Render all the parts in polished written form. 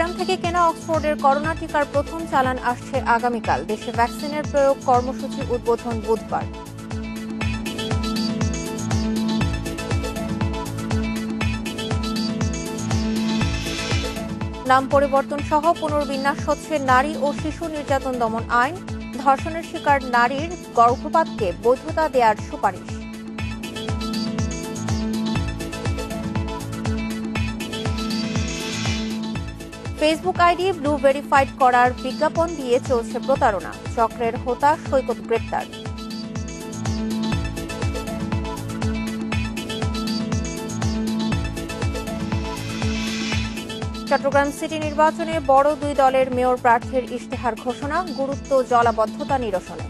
Serum থেকে কেনা অক্সফোর্ডের corona টিকার প্রথম চালান আসছে আগামীকাল। দেশে ভ্যাকসিনের প্রয়োগ কর্মসূচি উদ্বোধন বুধবার। নাম পরিবর্তন সহ পুনর্বিন্যাস হচ্ছে নারী ও শিশু নির্যাতন দমন আইন। ধর্ষণের শিকার নারীর গর্ভপাতকে বৈধতা দেওয়ার সুপারিশ। ফেসবুক আইডি ব্লু ভেরিফাইড করার বিজ্ঞাপন দিয়ে চলছে প্রতারণা। চক্রের হোতা সৈকত গ্রেপ্তার। চট্টগ্রাম সিটি নির্বাচনে বড় দুই দলের মেয়র প্রার্থীর ইশতেহার ঘোষণা, গুরুত্ব জলাবদ্ধতা নিরসনে।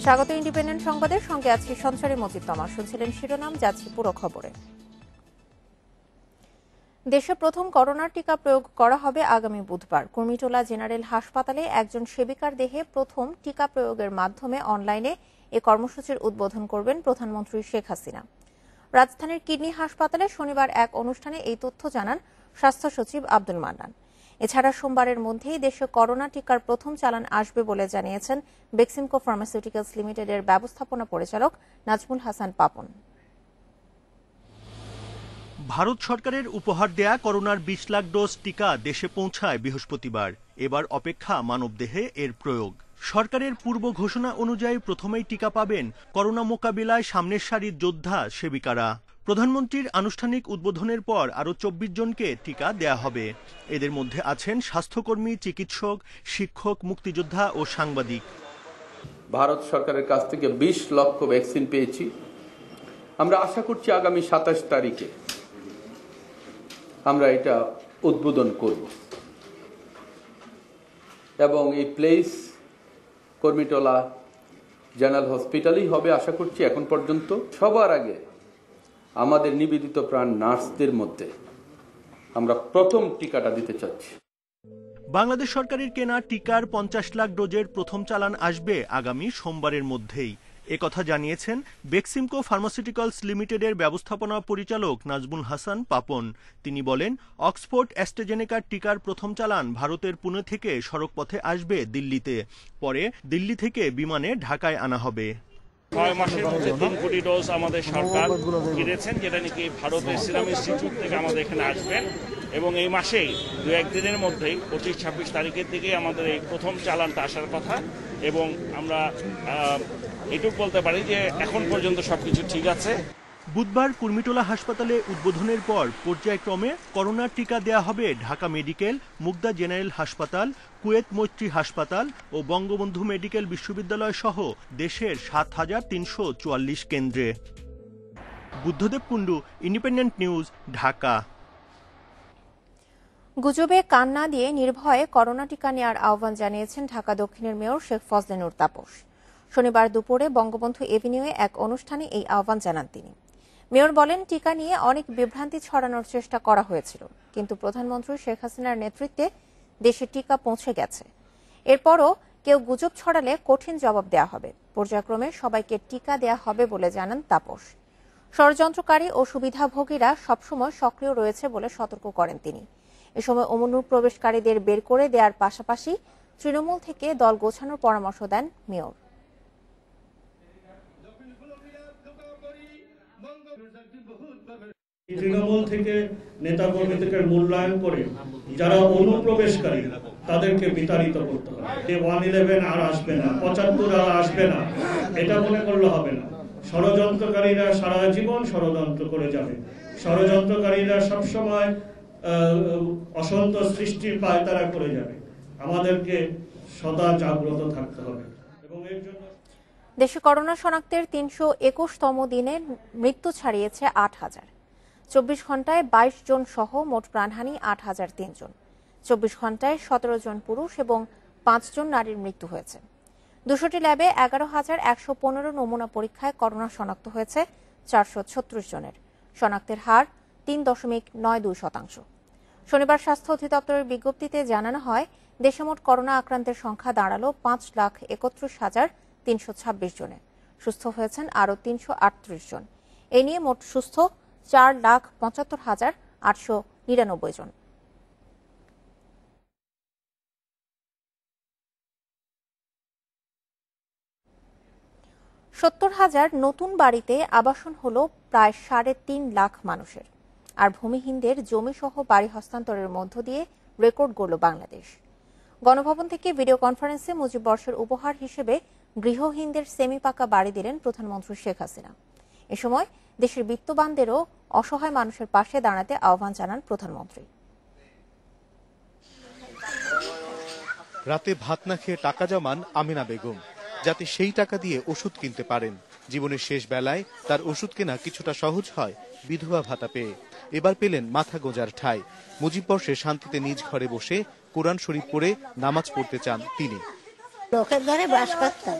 স্বাগত ইন্ডিপেন্ডেন্ট সংবাদের সঙ্গে আছি সঞ্চারী মজিদ তমা। শুনছিলেন শিরোনাম, যাচ্ছি পুরো খবরে। দেশে প্রথম করোনার টিকা প্রয়োগ করা হবে আগামী বুধবার। কুর্মিটোলা জেনারেল হাসপাতালে একজন সেবিকার দেহে প্রথম টিকা প্রয়োগের মাধ্যমে অনলাইনে এ কর্মসূচির উদ্বোধন করবেন প্রধানমন্ত্রী শেখ হাসিনা। রাজধানীর কিডনি হাসপাতালে শনিবার এক অনুষ্ঠানে এই তথ্য জানান স্বাস্থ্য সচিব আব্দুল মান্নান। এছাড়া সোমবারের মধ্যেই দেশে করোনা টিকার প্রথম চালান আসবে বলে জানিয়েছেন বেক্সিমকো ফার্মাসিউটিক্যালস লিমিটেডের ব্যবস্থাপনা পরিচালক নাজমুল হাসান পাপন। ভারত সরকারের উপহার দেয়া করোনার ২০ লাখ ডোজ টিকা দেশে পৌঁছায় বৃহস্পতিবার। এবার অপেক্ষা মানবদেহে এর প্রয়োগ। সরকারের পূর্ব ঘোষণা অনুযায়ী প্রথমেই টিকা পাবেন করোনা মোকাবিলায় সামনের সারির যোদ্ধা সেবিকারা। প্রধানমন্ত্রীর আনুষ্ঠানিক উদ্বোধনের পর আরও ২৪ জনকে টিকা দেয়া হবে। এদের মধ্যে আছেন স্বাস্থ্যকর্মী, চিকিৎসক, শিক্ষক, মুক্তিযোদ্ধা ও সাংবাদিক। ভারত সরকারের কাছ থেকে ২০ লক্ষ ভ্যাকসিন পেয়েছি। আমরা আশা করছি আগামী ২৭ তারিখে আমরা এটা উদ্বোধন করব এবং এই প্লেস কুর্মিটোলা জেনারেল হসপিটালই হবে আশা করছি। এখন পর্যন্ত সবার আগে আমাদের নিবেদিত প্রাণ নার্সদের মধ্যে আমরা প্রথম টিকাটা দিতে চাচ্ছি। বাংলাদেশ সরকারের কেনা টিকার ৫০ লাখ ডোজের প্রথম চালান আসবে আগামী সোমবারের মধ্যেই। একথা জানিয়েছেন বেক্সিমকো ফার্মাসিউটিক্যালস লিমিটেডের ব্যবস্থাপনা পরিচালক নাজমুল হাসান পাপন। তিনি বলেন, অক্সফোর্ড অ্যাস্ট্রাজেনেকার টিকার প্রথম চালান ভারতের পুনে থেকে সড়কপথে আসবে দিল্লিতে। পরে দিল্লি থেকে বিমানে ঢাকায় আনা হবে। ৬ মাসের মধ্যে ৩ কোটি ডোজ আমাদের সরকার কিনেছেন, যেটা নাকি ভারতের সিরাম ইনস্টিটিউট থেকে আমাদের এখানে আসবেন এবং এই মাসেই ২-১ দিনের মধ্যেই ২৫-২৬ তারিখের দিকে আমাদের এই প্রথম চালানটা আসার কথা। এবং আমরা এটুকু বলতে পারি যে এখন পর্যন্ত সবকিছু ঠিক আছে। বুধবার কুর্মিটোলা হাসপাতালে উদ্বোধনের পর পর্যায়ক্রমে করোনার টিকা দেয়া হবে ঢাকা মেডিকেল, মুগদা জেনারেল হাসপাতাল, কুয়েত মৈত্রী হাসপাতাল ও বঙ্গবন্ধু মেডিকেল বিশ্ববিদ্যালয় সহ দেশের ৭,৩৪৪ কেন্দ্রে। Buddhadeb Kundu, independent News, Dhaka. গুজবে কান না দিয়ে নির্ভয়ে করোনা টিকা নেওয়ার আহ্বান জানিয়েছেন ঢাকা দক্ষিণের মেয়র শেখ ফজলে তাপস। শনিবার দুপুরে বঙ্গবন্ধু এভিনিউয়ে এক অনুষ্ঠানে এই আহ্বান জানান তিনি। মেয়র বলেন, টিকা নিয়ে অনেক বিভ্রান্তি ছড়ানোর চেষ্টা করা হয়েছিল, কিন্তু প্রধানমন্ত্রী শেখ হাসিনার নেতৃত্বে দেশে টিকা পৌঁছে গেছে। এরপরও কেউ গুজব ছড়ালে কঠিন জবাব দেওয়া হবে। পর্যায়ক্রমে সবাইকে টিকা দেওয়া হবে বলে জানান তাপস। ষড়যন্ত্রকারী ও সুবিধাভোগীরা সবসময় সক্রিয় রয়েছে বলে সতর্ক করেন তিনি। এ সময় অনুপ্রবেশকারীদের বের করে দেওয়ার পাশাপাশি তৃণমূল থেকে দল গোছানোর পরামর্শ দেন মেয়র। তৃণমূল থেকে নেতাকর্মীদের মূল্যায়ন করে যারা অনুপ্রবেশকারী তাদেরকে বিতাড়িত করতে হবে। 111 আর আসবে না, 75 আর আসবে না, এটা মনে করলে হবে না। ষড়যন্ত্রকারীরা সারা জীবন ষড়যন্ত্র করে যাবে। ষড়যন্ত্রকারীরা সবসময় অসন্তোষ সৃষ্টির পায়তারা করে যাবে। আমাদেরকে সদা জাগ্রত থাকতে হবে এবং এর জন্য দেশে করোনা শনাক্তের ৩২১তম দিনে মৃত্যু ছাড়িয়েছে ৮,০০০। ২৪ ঘণ্টায় ২২ জন সহ মোট প্রাণহানি ৮,০০৩ জন। ২৪ ঘণ্টায় ১৭ জন পুরুষ এবং ৫ জন নারীর মৃত্যু হয়েছে। ২০০টি ল্যাবে ১১,১১৫ নমুনা পরীক্ষায় করোনা শনাক্ত হয়েছে ৪৩৬ জনের। শনাক্তের হার ৩.৯২%। শনিবার স্বাস্থ্য অধিদপ্তরের বিজ্ঞপ্তিতে জানানো হয়, দেশে মোট করোনা আক্রান্তের সংখ্যা দাঁড়ালো ৫,৩১,৩২৬ জনে। সুস্থ হয়েছেন আরও 338 জন। এ নিয়ে মোট সুস্থ 4,75,899 জন। সত্তর হাজার নতুন বাড়িতে আবাসন হল প্রায় 3.5 লাখ মানুষের। আর ভূমিহীনদের জমিসহ বাড়ি হস্তান্তরের মধ্য দিয়ে রেকর্ড গড়ল বাংলাদেশ। গণভবন থেকে ভিডিও কনফারেন্সে মুজিব বর্ষের উপহার হিসেবে গৃহহীনদের সেমি পাকা বাড়ি দিলেন প্রধানমন্ত্রী শেখ হাসিনা। এ সময় দেশের বিত্তবানদেরও অসহায় মানুষের পাশে দাঁড়াতে আহ্বান জানান প্রধানমন্ত্রী। রাতে ভাত না খেয়ে টাকা জমান আমিনা বেগম, যাতে সেই টাকা দিয়ে ওষুধ কিনতে পারেন। জীবনের শেষ বেলায় তার ওষুধ কেনা কিছুটা সহজ হয় বিধবা ভাতা পেয়ে। এবার পেলেন মাথা গোঁজার ঠাঁই। মুজিব বর্ষে শান্তিতে নিজ ঘরে বসে কোরআন শরীফ পড়ে নামাজ পড়তে চান তিনি। লোকের ঘরে বাস করতাম,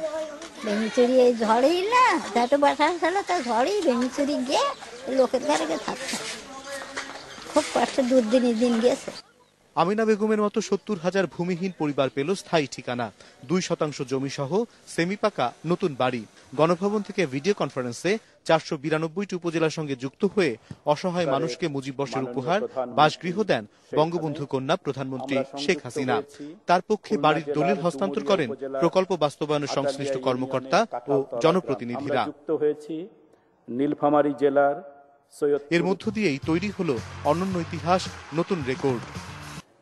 বেনিচুরি এই ঝড়েই না যত বাসা ছিল তা ঝড়েই বেনিচুরি গিয়ে লোকের ঘরে গিয়ে থাকতাম। খুব কষ্টে দিন গেছে। আমিনা বেগমের মতো 70,000 ভূমিহীন পরিবার পেল স্থায়ী ঠিকানা। 2% জমি সহ সেমি পাকা নতুন বাড়ি। গণভবন থেকে ভিডিও কনফারেন্সে 492টি উপজেলার সঙ্গে যুক্ত হয়ে অসহায় মানুষকে মুজিব বর্ষের উপহার বাসগৃহ দেন বঙ্গবন্ধু কন্যা প্রধানমন্ত্রী শেখ হাসিনা। তার পক্ষে বাড়ির দলিল হস্তান্তর করেন প্রকল্প বাস্তবায়নের সংশ্লিষ্ট কর্মকর্তা ও জনপ্রতিনিধিরা। নীলফামারী জেলার এর মধ্য দিয়েই তৈরি হলো অনন্য ইতিহাস, নতুন রেকর্ড।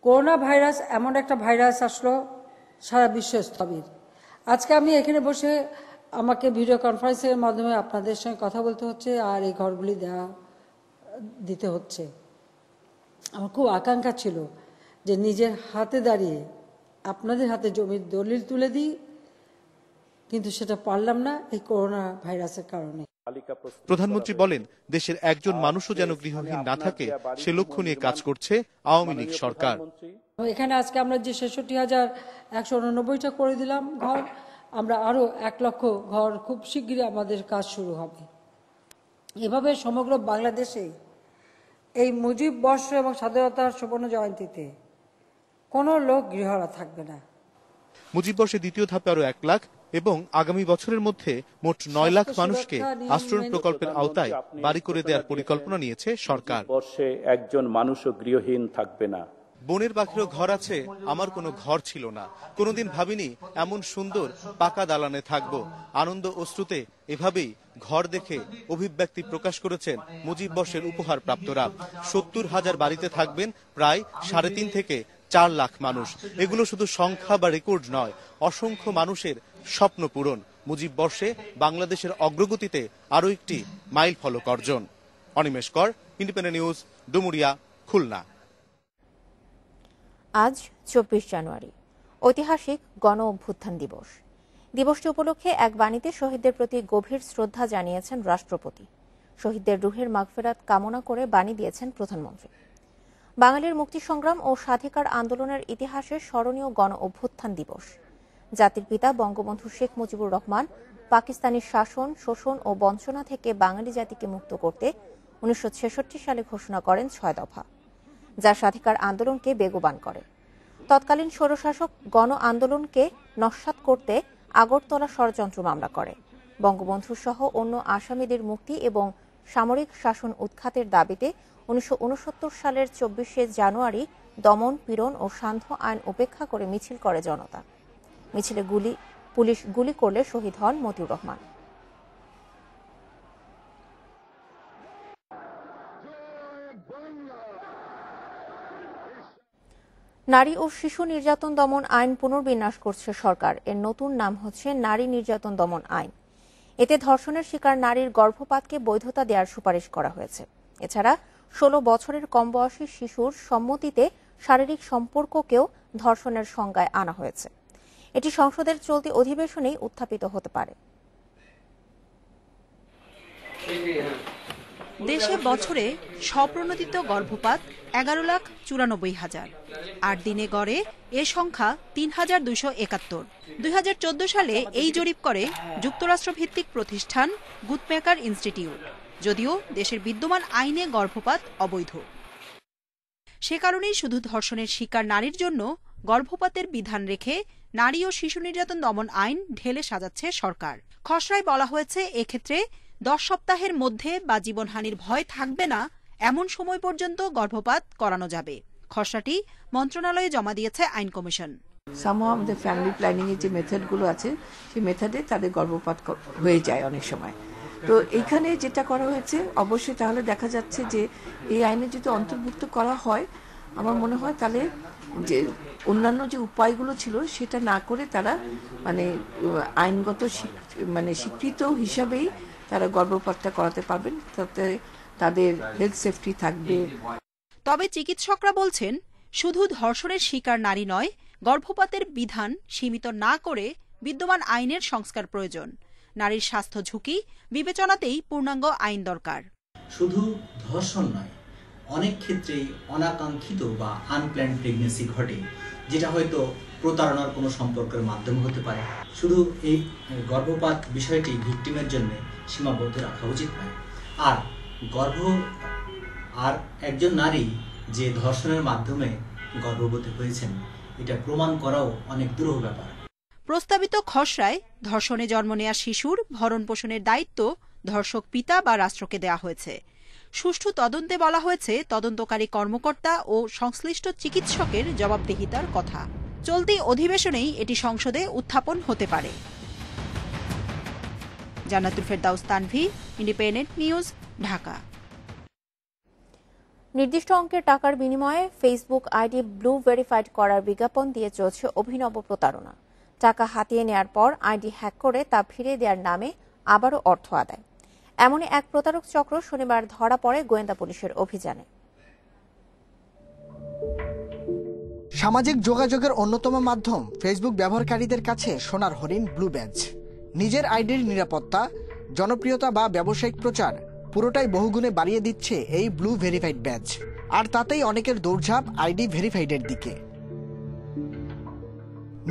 করোনা ভাইরাস এমন একটা ভাইরাস আসলো সারা বিশ্ব স্থবির। আজকে আমি এখানে বসে আমাকে ভিডিও কনফারেন্সের মাধ্যমে আপনাদের সঙ্গে কথা বলতে হচ্ছে আর এই ঘরগুলি দিতে হচ্ছে। আমার খুব আকাঙ্ক্ষা ছিল যে নিজের হাতে দাঁড়িয়ে আপনাদের হাতে জমির দলিল তুলে দিই, কিন্তু সেটা পারলাম না এই করোনা ভাইরাসের কারণে। প্রধানমন্ত্রী বলেন, দেশের একজন মানুষও যেন গৃহহীন না থাকে সে লক্ষ্য নিয়ে কাজ করছে আওয়ামী লীগ সরকার। এখানে আজকে আমরা যে 66,189টা করে দিলাম ঘর, আমরা আরো 1 লক্ষ ঘর খুব শীঘ্রই আমাদের কাজ শুরু হবে। এভাবে সমগ্র বাংলাদেশে এই মুজিব বর্ষ এবং স্বাধীনতার সুবর্ণ জয়ন্তীতে কোনো লোক গৃহহারা থাকবে না। মুজিব বর্ষে দ্বিতীয় ধাপে আরো 1 লাখ এবং আগামী বছরের মধ্যে মোট 9 লাখ মানুষকে আশ্রয় প্রকল্পের আওতায় বাড়ি করে দেওয়ার পরিকল্পনা নিয়েছে সরকার। বর্ষে একজন মানুষও গৃহহীন থাকবে না। বনের পাখিরও ঘর আছে, আমার কোনো ঘর ছিল না। কোনোদিন ভাবিনি এমন সুন্দর পাকা দালানে থাকবো। আনন্দ অশ্রুতে এভাবেই ঘর দেখে অভিব্যক্তি প্রকাশ করেছেন মুজিব বর্ষের উপহার প্রাপ্তরা। 70,000 বাড়িতে থাকবেন প্রায় 3.5 থেকে 4 লাখ মানুষ। এগুলো শুধু সংখ্যা বা রেকর্ড নয়, অসংখ্য মানুষের স্বপ্ন পূরণ। মুজিব বর্ষে বাংলাদেশের অগ্রগতিতে আরো একটি মাইল ফলক অর্জন। অনিমেষ কর, ইন্ডিপেন্ডেন্ট নিউজ, ডুমুরিয়া, খুলনা। আজ 24 জানুয়ারি, ঐতিহাসিক গণ অভ্যুত্থান দিবস। দিবসটি উপলক্ষে এক বাণীতে শহীদদের প্রতি গভীর শ্রদ্ধা জানিয়েছেন রাষ্ট্রপতি। শহীদদের রুহের মাগফিরাত কামনা করে বাণী দিয়েছেন প্রধানমন্ত্রী। বাঙালির মুক্তি সংগ্রাম ও স্বাধিকার আন্দোলনের ইতিহাসে স্মরণীয় গণ অভ্যুত্থান দিবস। জাতির পিতা বঙ্গবন্ধু শেখ মুজিবুর রহমান পাকিস্তানি শাসন, শোষণ ও বঞ্চনা থেকে বাঙালি জাতিকে মুক্ত করতে 1966 সালে ঘোষণা করেন 6 দফা, যা স্বাধিকার আন্দোলনকে বেগবান করে। তৎকালীন স্বৈরশাসক গণ আন্দোলনকে নস্যাৎ করতে আগরতলা ষড়যন্ত্র মামলা করে। বঙ্গবন্ধু সহ অন্য আসামিদের মুক্তি এবং সামরিক শাসন উৎখাতের দাবিতে 1969 সালের 24 জানুয়ারি দমন, পীড়ন ও সান্ধ্য আইন উপেক্ষা করে মিছিল করে জনতা। মিছিলে পুলিশ গুলি করলে শহীদ হন মতিউর রহমান। নারী ও শিশু নির্যাতন দমন আইন পুনর্বিন্যাস করছে সরকার। এর নতুন নাম হচ্ছে নারী নির্যাতন দমন আইন। এতে ধর্ষণের শিকার নারীর গর্ভপাতকে বৈধতা দেওয়ার সুপারিশ করা হয়েছে। এছাড়া 16 বছরের কম বয়সী শিশুর সম্মতিতে শারীরিক সম্পর্ককেও ধর্ষণের সংজ্ঞায় আনা হয়েছে। এটি সংসদের চলতি অধিবেশনেই উত্থাপিত হতে পারে। দেশে বছরে স্বপ্রণোদিত গর্ভপাত 11,94,000। 8 দিনে গড়ে এ সংখ্যা 3,271। 2014 সালে এই জরিপ করে যুক্তরাষ্ট্রভিত্তিক প্রতিষ্ঠান গুথমেকার ইনস্টিটিউট। যদিও দেশের বিদ্যমান আইনে গর্ভপাত অবৈধ, সে কারণেই শুধু ধর্ষণের শিকার নারীর জন্য গর্ভপাতের বিধান রেখে নারী ও শিশু নির্যাতন দমন আইন ঢেলে সাজাচ্ছে সরকার। খসড়ায় বলা হয়েছে এক্ষেত্রে 10 সপ্তাহের মধ্যে বা জীবনহানির ভয় থাকবে না এমন সময় পর্যন্ত গর্ভপাত করানো যাবে। খসড়াটি মন্ত্রণালয়ে জমা দিয়েছে আইন কমিশন। সামহাও আমাদের ফ্যামিলি প্ল্যানিং এর যে মেথডগুলো আছে সেই মেথডে তাদের গর্ভপাত হয়ে যায় অনেক সময়। তো এইখানে যেটা করা হয়েছে অবশ্যই তাহলে দেখা যাচ্ছে যে এই আইনে যদি অন্তর্ভুক্ত করা হয় আমার মনে হয় তাহলে যে অন্যান্য যে উপায়গুলো ছিল সেটা না করে তারা মানে আইনগত স্বীকৃত হিসাবেই তারা গর্ভপাতটা করাতে পারবেন, তাতে তাদের হেলথ সেফটি থাকবে। তবে চিকিৎসকরা বলছেন শুধু ধর্ষণের শিকার নারী নয়, গর্ভপাতের বিধান সীমিত না করে বিদ্যমান আইনের সংস্কার প্রয়োজন। নারীর স্বাস্থ্য ঝুঁকি বিবেচনাতেই পূর্ণাঙ্গ আইন দরকার। শুধু ধর্ষণ নয়, অনেক ক্ষেত্রেই অনাকাঙ্ক্ষিত বা আনপ্ল্যান্ড প্রেগনেন্সি ঘটে, যেটা হয়তো প্রতারণার কোনো সম্পর্কের মাধ্যমে হতে পারে। শুধু এই গর্ভপাত বিষয়টি ভিকটিমের জন্য সীমাবদ্ধ রাখা উচিত নয়। আর একজন নারী যে ধর্ষণের মাধ্যমে গর্ভবতী হয়েছেন এটা প্রমাণ করাও অনেক দুরূহ ব্যাপার। প্রস্তাবিত খসড়ায় ধর্ষণে জন্ম নেয়া শিশুর ভরণ পোষণের দায়িত্ব ধর্ষক পিতা বা রাষ্ট্রকে দেয়া হয়েছে। সুষ্ঠু তদন্তে বলা হয়েছে তদন্তকারী কর্মকর্তা ও সংশ্লিষ্ট চিকিৎসকের জবাবদিহিতার কথা। চলতি অধিবেশনেই এটি সংসদে উত্থাপন হতে পারে। জান্নাতুল ফেরদাউস তানভি, ইন্ডিপেন্ডেন্ট নিউজ, ঢাকা। নির্দিষ্ট অঙ্কের টাকার বিনিময়ে ফেসবুক আইডি ব্লু ভেরিফাইড করার বিজ্ঞাপন দিয়ে চলছে অভিনব প্রতারণা। টাকা হাতিয়ে নেয়ার পর আইডি হ্যাক করে তা ফিরিয়ে দেওয়ার নামে আবারও অর্থ আদায়। এমনই এক প্রতারক চক্র শনিবার ধরা পড়ে গোয়েন্দা পুলিশের অভিযানে। সামাজিক যোগাযোগের অন্যতম মাধ্যম ফেসবুক ব্যবহারকারীদের কাছে সোনার হরিণ ব্লু ব্যাজ। নিজের আইডির নিরাপত্তা, জনপ্রিয়তা বা ব্যবসায়িক প্রচার পুরোটাই বহুগুণে বাড়িয়ে দিচ্ছে এই ব্লু ভেরিফাইড ব্যাজ। আর তাতেই অনেকের দৌড়ঝাঁপ আইডি ভেরিফাইডের দিকে।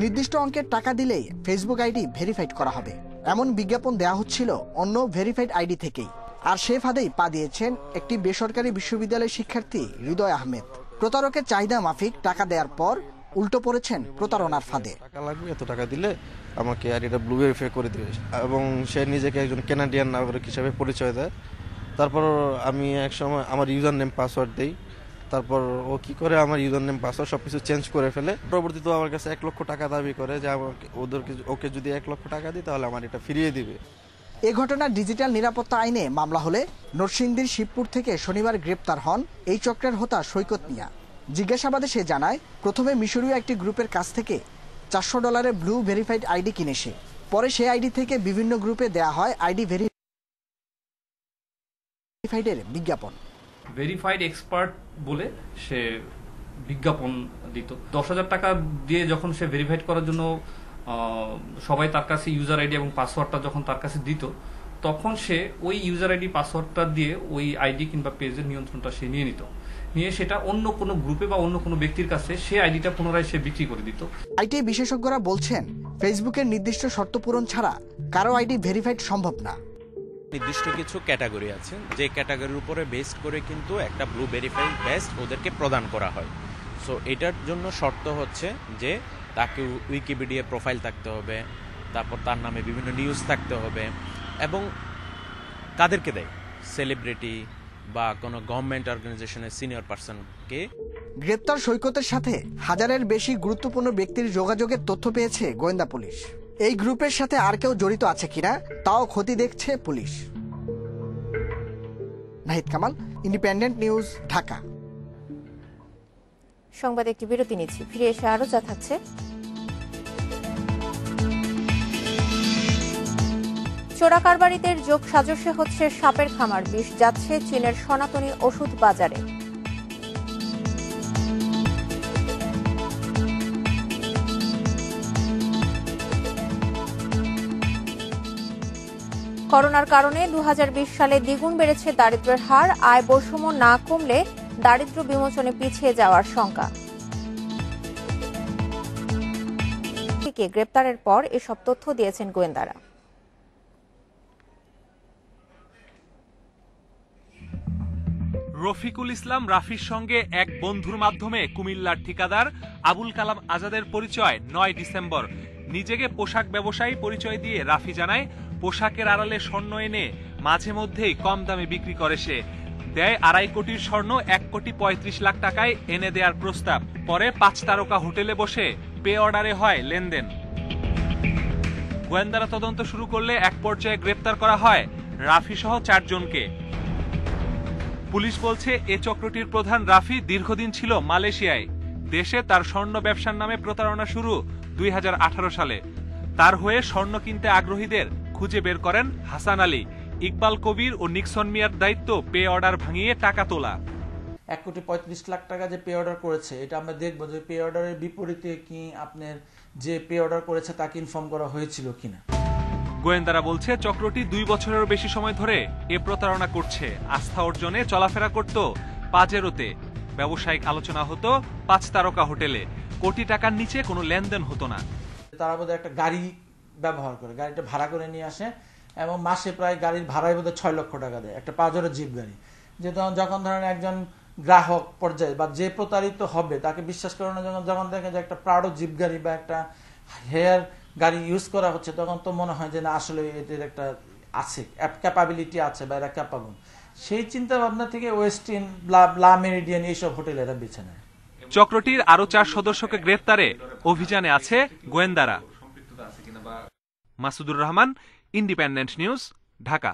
নির্দিষ্ট অঙ্কের টাকা দিলেই ফেসবুক আইডি ভেরিফাইড করা হবে, এমন বিজ্ঞাপন দেওয়া হচ্ছিল অন্য ভেরিফাইড আইডি থেকেই। আর সে ফাঁদেই পা দিয়েছেন একটি বেসরকারি বিশ্ববিদ্যালয়ের শিক্ষার্থী হৃদয় আহমেদ। প্রতারকের চাহিদা মাফিক টাকা দেওয়ার পর উল্টো পড়েছেন প্রতারণার ফাঁদে। টাকা লাগবে, এত টাকা দিলে আমাকে আইডিটা ব্লু ভেরিফাই করে দেবে, এবং সে নিজেকে একজন কানাডিয়ান নাগরিক হিসেবে পরিচয় দেয়। তারপর আমি একসময় আমার ইউজার নেম পাসওয়ার্ড দেই, তারপর ও কি করে আমার ইউজার নেম পাসওয়ার্ড সবকিছু চেঞ্জ করে ফেলে। পরবর্তীতে আমার কাছে 1 লক্ষ টাকা দাবি করে যে ওকে যদি 1 লক্ষ টাকা দিই তাহলে আমার এটা ফিরিয়ে দিবে। এ ঘটনার ডিজিটাল নিরাপত্তা আইনে মামলা হলে নরসিংদীর শিবপুর থেকে শনিবার গ্রেপ্তার হন এই চক্রের হোতা সৈকত মিয়া। জিজ্ঞাসাবাদে সে জানায় প্রথমে মিশরীয় একটি গ্রুপের কাছ থেকে $400 ব্লু ভেরিফাইড আইডি কিনে সে। পরে সে আইডি থেকে বিভিন্ন গ্রুপে দেয়া হয় আইডি ভেরিফাইডের বিজ্ঞাপন। ভেরিফাইড এক্সপার্ট বলে সে বিজ্ঞাপন দিত। 10,000 টাকা দিয়ে যখন সে ভেরিফাইড করার জন্য সবাই তার কাছে ইউজার আইডি এবং পাসওয়ার্ডটা যখন তার কাছে দিত, তখন সে ওই ইউজার আইডি পাসওয়ার্ডটা দিয়ে ওই আইডি কিংবা পেজের নিয়ন্ত্রণটা সে নিয়ে নিত, নিয়ে সেটা অন্য কোনো গ্রুপে বা অন্য কোনো ব্যক্তির কাছে সে আইডিটা পুনরায় সে বিক্রি করে দিত। আইটি বিশেষজ্ঞরা বলছেন ফেসবুকের নির্দিষ্ট শর্ত পূরণ ছাড়া কারো আইডি ভেরিফাইড সম্ভব না। নির্দিষ্ট কিছু ক্যাটাগরি আছে, যে ক্যাটাগরির উপরে বেস করে কিন্তু একটা ব্লু ভেরিফাইড ব্যাজ ওদেরকে প্রদান করা হয়। সো এটার জন্য শর্ত হচ্ছে যে তাকে উইকিপিডিয়া প্রোফাইল থাকতে হবে, তারপর তার নামে বিভিন্ন নিউজ থাকতে হবে, এবং কাদেরকে দেয়, সেলিব্রিটি বা কোনো গভর্নমেন্ট অর্গানাইজেশনের সিনিয়র পারসনকে। গ্রেপ্তার সৈকতের সাথে হাজারের বেশি গুরুত্বপূর্ণ ব্যক্তির যোগাযোগের তথ্য পেয়েছে গোয়েন্দা পুলিশ। এই গ্রুপের সাথে আর কেউ জড়িত আছে কিনা তাও খতিয়ে দেখছে police. Nahid Kamal, independent News, Dhaka. সংবাদ একটি বিরতি নিচ্ছি, ফিরে এসে আরো যা থাকছে। চোরাকারবারিদের যোগ সাজসে হচ্ছে সাপের খামার, বিষ যাচ্ছে চীনের সনাতনী ওষুধ বাজারে। করোনার কারণে 2020 সালে দ্বিগুণ বেড়েছে দারিদ্র্যের হার। আয় বৈষম্য না কমলে দারিদ্র্য বিমোচনে পিছিয়ে যাওয়ার শঙ্কা। গ্রেপ্তারের পর এসব তথ্য দিয়েছেন গোয়েন্দারা। রফিকুল ইসলাম রাফির সঙ্গে এক বন্ধুর মাধ্যমে কুমিল্লার ঠিকাদার আবুল কালাম আজাদের পরিচয় 9 ডিসেম্বর। নিজেকে পোশাক ব্যবসায়ী পরিচয় দিয়ে রাফি জানায় পোশাকের আড়ালে স্বর্ণ এনে মাঝে মধ্যেই কম দামে বিক্রি করে সে। দেয় 2.5 কোটির স্বর্ণ 1,35,00,000 টাকায় এনে দেওয়ার প্রস্তাব। পরে 5 তারকা হোটেলে বসে পে অর্ডারে হয় লেনদেন। গোয়েন্দারা তদন্ত শুরু করলে এক পর্যায়ে গ্রেপ্তার করা হয় রাফি সহ 4 জনকে। পুলিশ বলছে এ চক্রটির প্রধান রাফি দীর্ঘদিন ছিল মালয়েশিয়ায়। দেশে তার স্বর্ণ ব্যবসার নামে প্রতারণা শুরু 2018 সালে। তার হয়ে স্বর্ণ কিনতে আগ্রহীদের খুঁজে বের করেন হাসান আলী। ইকবাল কবির ও নিক্সন মিয়ার দায়িত্ব পে অর্ডার ভাঙিয়ে টাকা তোলা। 1,35,00,000 টাকা যে পে অর্ডার করেছে, এটা আমরা দেখবো যে পে অর্ডারের বিপরীতে কি আপনার যে পে অর্ডার করেছে তাকে ইনফর্ম করা হয়েছিল কিনা। গোয়েন্দারা বলছে চক্রটি 2 বছরেরও বেশি সময় ধরে এ প্রতারণা করছে। আস্থা অর্জনে চলাফেরা করত পাজেরোতে, ব্যবসায়িক আলোচনা হতো 5 তারকা হোটেলে। কোটি টাকার নিচে কোনো লেনদেন হতো না। তারা বোধহয় একটা গাড়ি ব্যবহার করে, গাড়িটা ভাড়া করে নিয়ে আসে এবং মাসে প্রায় গাড়ির ভাড়ায় বোধহয় 6 লক্ষ টাকা দেয়, একটা পাজেরো জিপ গাড়ি। যে যখন ধরেন একজন গ্রাহক পর্যায়ে বা যে প্রতারিত হবে তাকে বিশ্বাস করানোর জন্য যখন দেখে যে একটা প্রাডো জিপ গাড়ি বা একটা হেয়ার গাড়ি ইউজ করা হচ্ছে, তখন তো মনে হয় যে না আসলে এদের একটা আছে, ক্যাপাবিলিটি আছে বা এরা ক্যাপাবল। সেই চিন্তা ভাবনা থেকে ওয়েস্টিন, লা মেরিডিয়ান এইসব হোটেল এরা বেছে নেয়। চক্রটির আরো 4 সদস্যকে গ্রেফতারে অভিযানে আছে গোয়েন্দারা। Masudur Rahman, Independent News, Dhaka.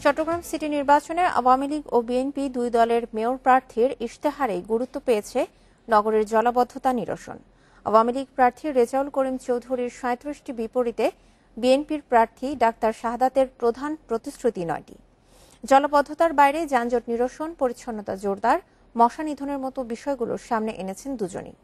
Chattogram city নির্বাচনে আওয়ামী লীগ ও বিএনপি 2 দলের মেয়র প্রার্থীর ইশতেহারে গুরুত্ব পেয়েছে নগরের জলাবদ্ধতা নিরসন। আওয়ামী লীগ প্রার্থী রেজাউল করিম চৌধুরীর 37টি বিপরীতে বিএনপির প্রার্থী ডাক্তার শাহাদাতের প্রধান প্রতিশ্রুতি 9টি। জলাবদ্ধতার বাইরে যানজট নিরসন, পরিচ্ছন্নতা জোরদার, মশা নিধনের মতো বিষয়গুলোর সামনে এনেছেন দুজনই।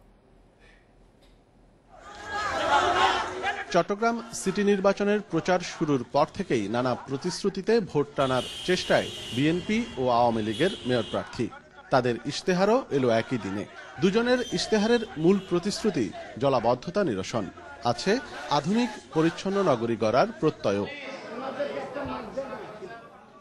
চট্টগ্রাম সিটি নির্বাচনের প্রচার শুরুর পর থেকেই নানা প্রতিশ্রুতিতে ভোট টানার চেষ্টায় বিএনপি ও আওয়ামী লীগের মেয়র প্রার্থী। তাদের ইশতেহারও এলো একই দিনে। দুজনের ইশতেহারের মূল প্রতিশ্রুতি জলাবদ্ধতা নিরসন, আছে আধুনিক পরিচ্ছন্ন নগরী গড়ার প্রত্যয়।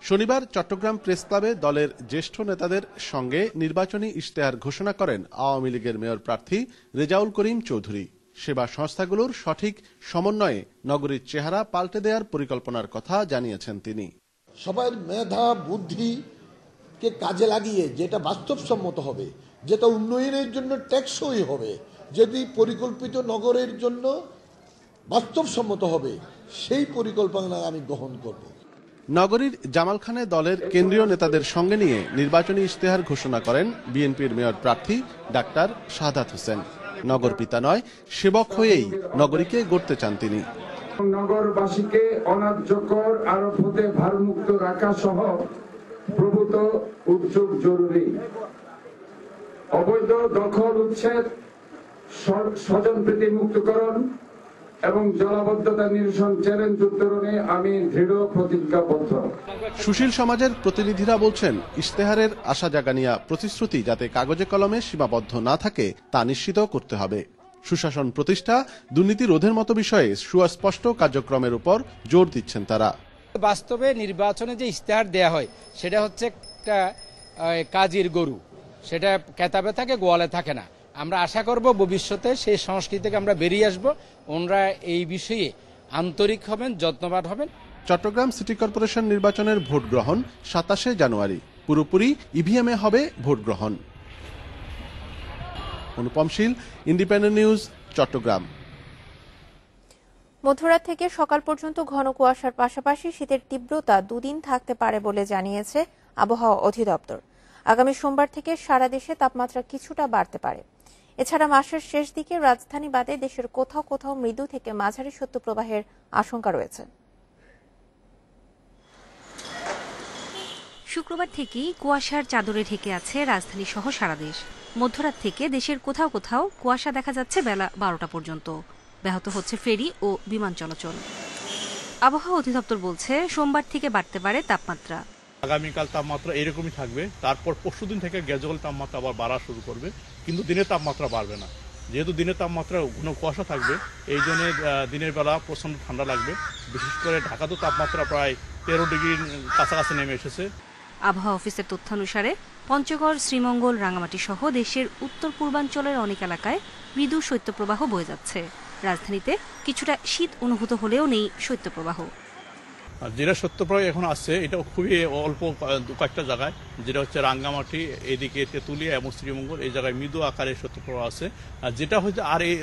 শনিবার চট্টগ্রাম প্রেস ক্লাবে দলের জ্যেষ্ঠ নেতাদের সঙ্গে নির্বাচনী ইশতেহার ঘোষণা করেন আওয়ামী লীগের মেয়র প্রার্থী রেজাউল করিম চৌধুরী। সেবা সংস্থাগুলোর সঠিক সমন্বয়ে নগরীর চেহারা পাল্টে দেওয়ার পরিকল্পনার কথা জানিয়েছেন তিনি। সবার মেধা বুদ্ধিকে কাজে লাগিয়ে যেটা বাস্তবসম্মত হবে, যেটা উন্নয়নের জন্য টেকসই হবে, যদি পরিকল্পিত নগরের জন্য বাস্তবসম্মত হবে, সেই পরিকল্পনা আমি গ্রহণ করব। নগরীর জামালখানে দলের কেন্দ্রীয় নেতাদের সঙ্গে নিয়ে নির্বাচনী ইশতেহার ঘোষণা করেন বিএনপির মেয়র প্রার্থী ডাক্তার শাহাদাত হোসেন। নগর পিতা নয়, সেবক হয়েই নগরীকে গড়তে চান তিনি। নগরবাসীকে অন্যায্য কর আরোপ হতে ভারমুক্ত রাখা সহ প্রভূত উদ্যোগ জরুরি। অবৈধ দখল উচ্ছেদ, স্বজনপ্রীতি মুক্তকরণ এবং জলাবদ্ধতা নিরসন চ্যালেঞ্জ উত্তরণে আমি দৃঢ় প্রতিজ্ঞাবদ্ধ। সুশীল সমাজের প্রতিনিধিরা বলছেন, ইশতেহারের আশা জাগানিয়া প্রতিশ্রুতি যাতে কাগজে কলমে সীমাবদ্ধ না থাকে তা নিশ্চিত করতে হবে। সুশাসন প্রতিষ্ঠা, দুর্নীতি রোধের মতো বিষয়ে সুস্পষ্ট কার্যক্রমের উপর জোর দিচ্ছেন তারা। বাস্তবে নির্বাচনে যে ইশতেহার দেয়া হয় সেটা হচ্ছে একটা কাজের গরু, সেটা কেতাবে থাকে, গোয়ালে থাকে না। আমরা আশা করব ভবিষ্যতে সেই সংস্কৃতি থেকে আমরা বেরিয়ে আসব, ওনারা এই বিষয়ে আন্তরিক হবেন, যত্নবান হবেন। চট্টগ্রাম সিটি কর্পোরেশন নির্বাচনের ভোট গ্রহণ 27 জানুয়ারি, পুরোপুরি ইভিএমে হবে ভোট গ্রহণ। অনুপম শীল, ইন্ডিপেন্ডেন্ট নিউজ, চট্টগ্রাম। মধ্যরাত থেকে সকাল পর্যন্ত ঘন কুয়াশার পাশাপাশি শীতের তীব্রতা 2 দিন থাকতে পারে বলে জানিয়েছে আবহাওয়া অধিদপ্তর। আগামী সোমবার থেকে সারা দেশে তাপমাত্রা কিছুটা বাড়তে পারে। এছাড়া মাসের শেষ দিকে রাজধানী বাদে দেশের কোথাও কোথাও মৃদু থেকে মাঝারি শৈত্যপ্রবাহের আশঙ্কা রয়েছে। শুক্রবার থেকেই কুয়াশার চাদরে ঢেকে আছে রাজধানী সহ সারা দেশ। মধ্যরাত থেকে দেশের কোথাও কোথাও কুয়াশা দেখা যাচ্ছে বেলা 12টা পর্যন্ত। ব্যাহত হচ্ছে ফেরি ও বিমান চলাচল। আবহাওয়া অধিদপ্তর বলছে সোমবার থেকে বাড়তে পারে তাপমাত্রা। আগামীকাল তাপমাত্রা এরকমই থাকবে, তারপর পরশুদিন থেকে গ্যাজুয়াল তাপমাত্রা আবার বাড়া শুরু করবে, কিন্তু দিনের তাপমাত্রা বাড়বে না। যেহেতু দিনের তাপমাত্রা ঘন কুয়াশা থাকবে, এই জন্য দিনের বেলা প্রচণ্ড ঠান্ডা লাগবে। বিশেষ করে ঢাকাতেও তাপমাত্রা প্রায় 13 ডিগ্রির কাছাকাছি নেমে এসেছে। আবহাওয়া অফিসের তথ্যানুসারে পঞ্চগড়, শ্রীমঙ্গল, রাঙামাটি সহ দেশের উত্তর পূর্বাঞ্চলের অনেক এলাকায় মৃদু শৈত্যপ্রবাহ বয়ে যাচ্ছে। রাজধানীতে কিছুটা শীত অনুভূত হলেও নেই শৈত্যপ্রবাহ। আর যেটা সত্যপ্রবাহ এখন আসছে এটা খুবই অল্প কয়েকটা জায়গায়, যেটা হচ্ছে রাঙ্গামাটি, এদিকে তেঁতুলিয়া এবং শ্রীমঙ্গল, এই জায়গায় মৃদু আকারে সত্যপ্রবাহ আছে। আর যেটা হচ্ছে আর এই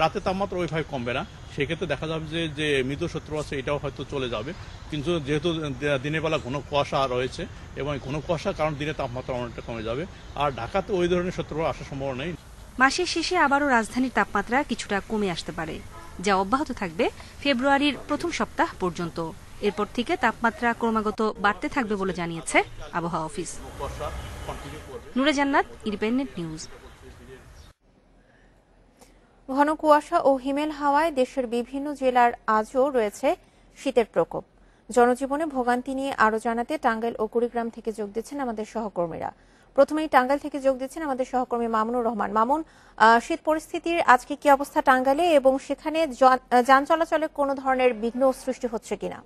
রাতে তাপমাত্রা ওইভাবে কমবে না, সেক্ষেত্রে দেখা যাবে যে মৃদু সত্যপ্রবাহ আছে এটাও হয়তো চলে যাবে। কিন্তু যেহেতু দিনের বেলা ঘন কুয়াশা রয়েছে এবং ঘন কুয়াশার কারণ দিনের তাপমাত্রা অনেকটা কমে যাবে, আর ঢাকাতে ওই ধরনের সত্যপ্রবাহ আসার সম্ভাবনা নেই। মাসের শেষে আবারও রাজধানীর তাপমাত্রা কিছুটা কমে আসতে পারে, যা অব্যাহত থাকবে ফেব্রুয়ারির প্রথম সপ্তাহ পর্যন্ত। এরপর থেকে তাপমাত্রা ক্রমাগত বাড়তে থাকবে বলে জানিয়েছে আবহাওয়া অফিস। নূরে জান্নাত, ইন্ডিপেন্ডেন্ট নিউজ। ঘন কুয়াশা ও হিমেল হাওয়ায় দেশের বিভিন্ন জেলার আজও রয়েছে শীতের প্রকোপ। জনজীবনে ভোগান্তি নিয়ে আরো জানাতে টাঙ্গাইল ও কুড়িগ্রাম থেকে যোগ দিচ্ছেন আমাদের সহকর্মীরা। প্রথমেই টাঙ্গাইল থেকে যোগ দিচ্ছেন আমাদের সহকর্মী মামুনুর রহমান। মামুন, শীত পরিস্থিতির আজকে কি অবস্থা টাঙ্গাইলে এবং সেখানে যান চলাচলে কোনো ধরনের বিঘ্ন সৃষ্টি হচ্ছে কিনা?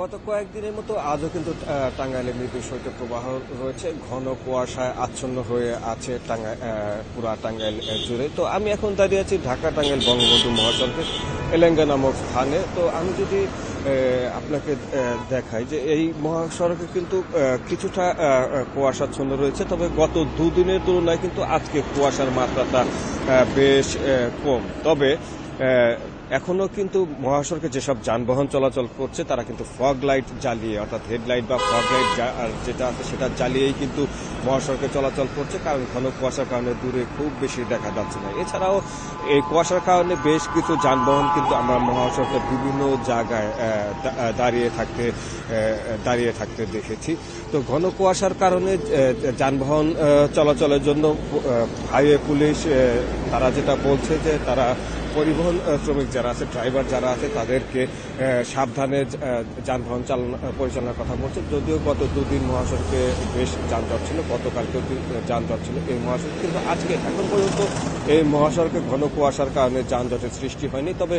গত কয়েকদিনের মতো আজও কিন্তু টাঙ্গাইলে মৃদু শৈত্যপ্রবাহ রয়েছে। ঘন কুয়াশায় আচ্ছন্ন হয়ে আছে পুরা টাঙ্গাইল জুড়ে। তো আমি এখন দাঁড়িয়ে আছি ঢাকা টাঙ্গাইল বঙ্গবন্ধু মহাসড়কের এলেঙ্গা নামক স্থানে। তো আমি যদি আপনাকে দেখাই যে এই মহাসড়কে কিন্তু কিছুটা কুয়াশাচ্ছন্ন রয়েছে, তবে গত দুদিনের তুলনায় কিন্তু আজকে কুয়াশার মাত্রাটা বেশ কম। তবে এখনো কিন্তু মহাসড়কে যেসব যানবাহন চলাচল করছে তারা কিন্তু ফগ লাইট জ্বালিয়ে, অর্থাৎ হেডলাইট বা ফগ লাইট যেটা আছে সেটা জ্বালিয়েই কিন্তু মহাসড়কে চলাচল করছে, কারণ ঘন কুয়াশার কারণে দূরে খুব বেশি দেখা যাচ্ছে না। এছাড়াও এই কুয়াশার কারণে বেশ কিছু যানবাহন কিন্তু আমরা মহাসড়কের বিভিন্ন জায়গায় দাঁড়িয়ে থাকতে দেখেছি। তো ঘন কুয়াশার কারণে যানবাহন চলাচলের জন্য হাইওয়ে পুলিশ তারা যেটা বলছে যে তারা পরিবহন শ্রমিক যারা আছে, ড্রাইভার যারা আছে, তাদেরকে সাবধানে যানবাহন পরিচালনার কথা বলছে। যদিও গত দুদিন মহাসড়কে বেশ যানজট ছিল, গতকালকেও যানজট ছিল এই মহাসড়কে, কিন্তু আজকে এখন পর্যন্ত এই মহাসড়কে ঘন কুয়াশার কারণে যানজটের সৃষ্টি হয়নি। তবে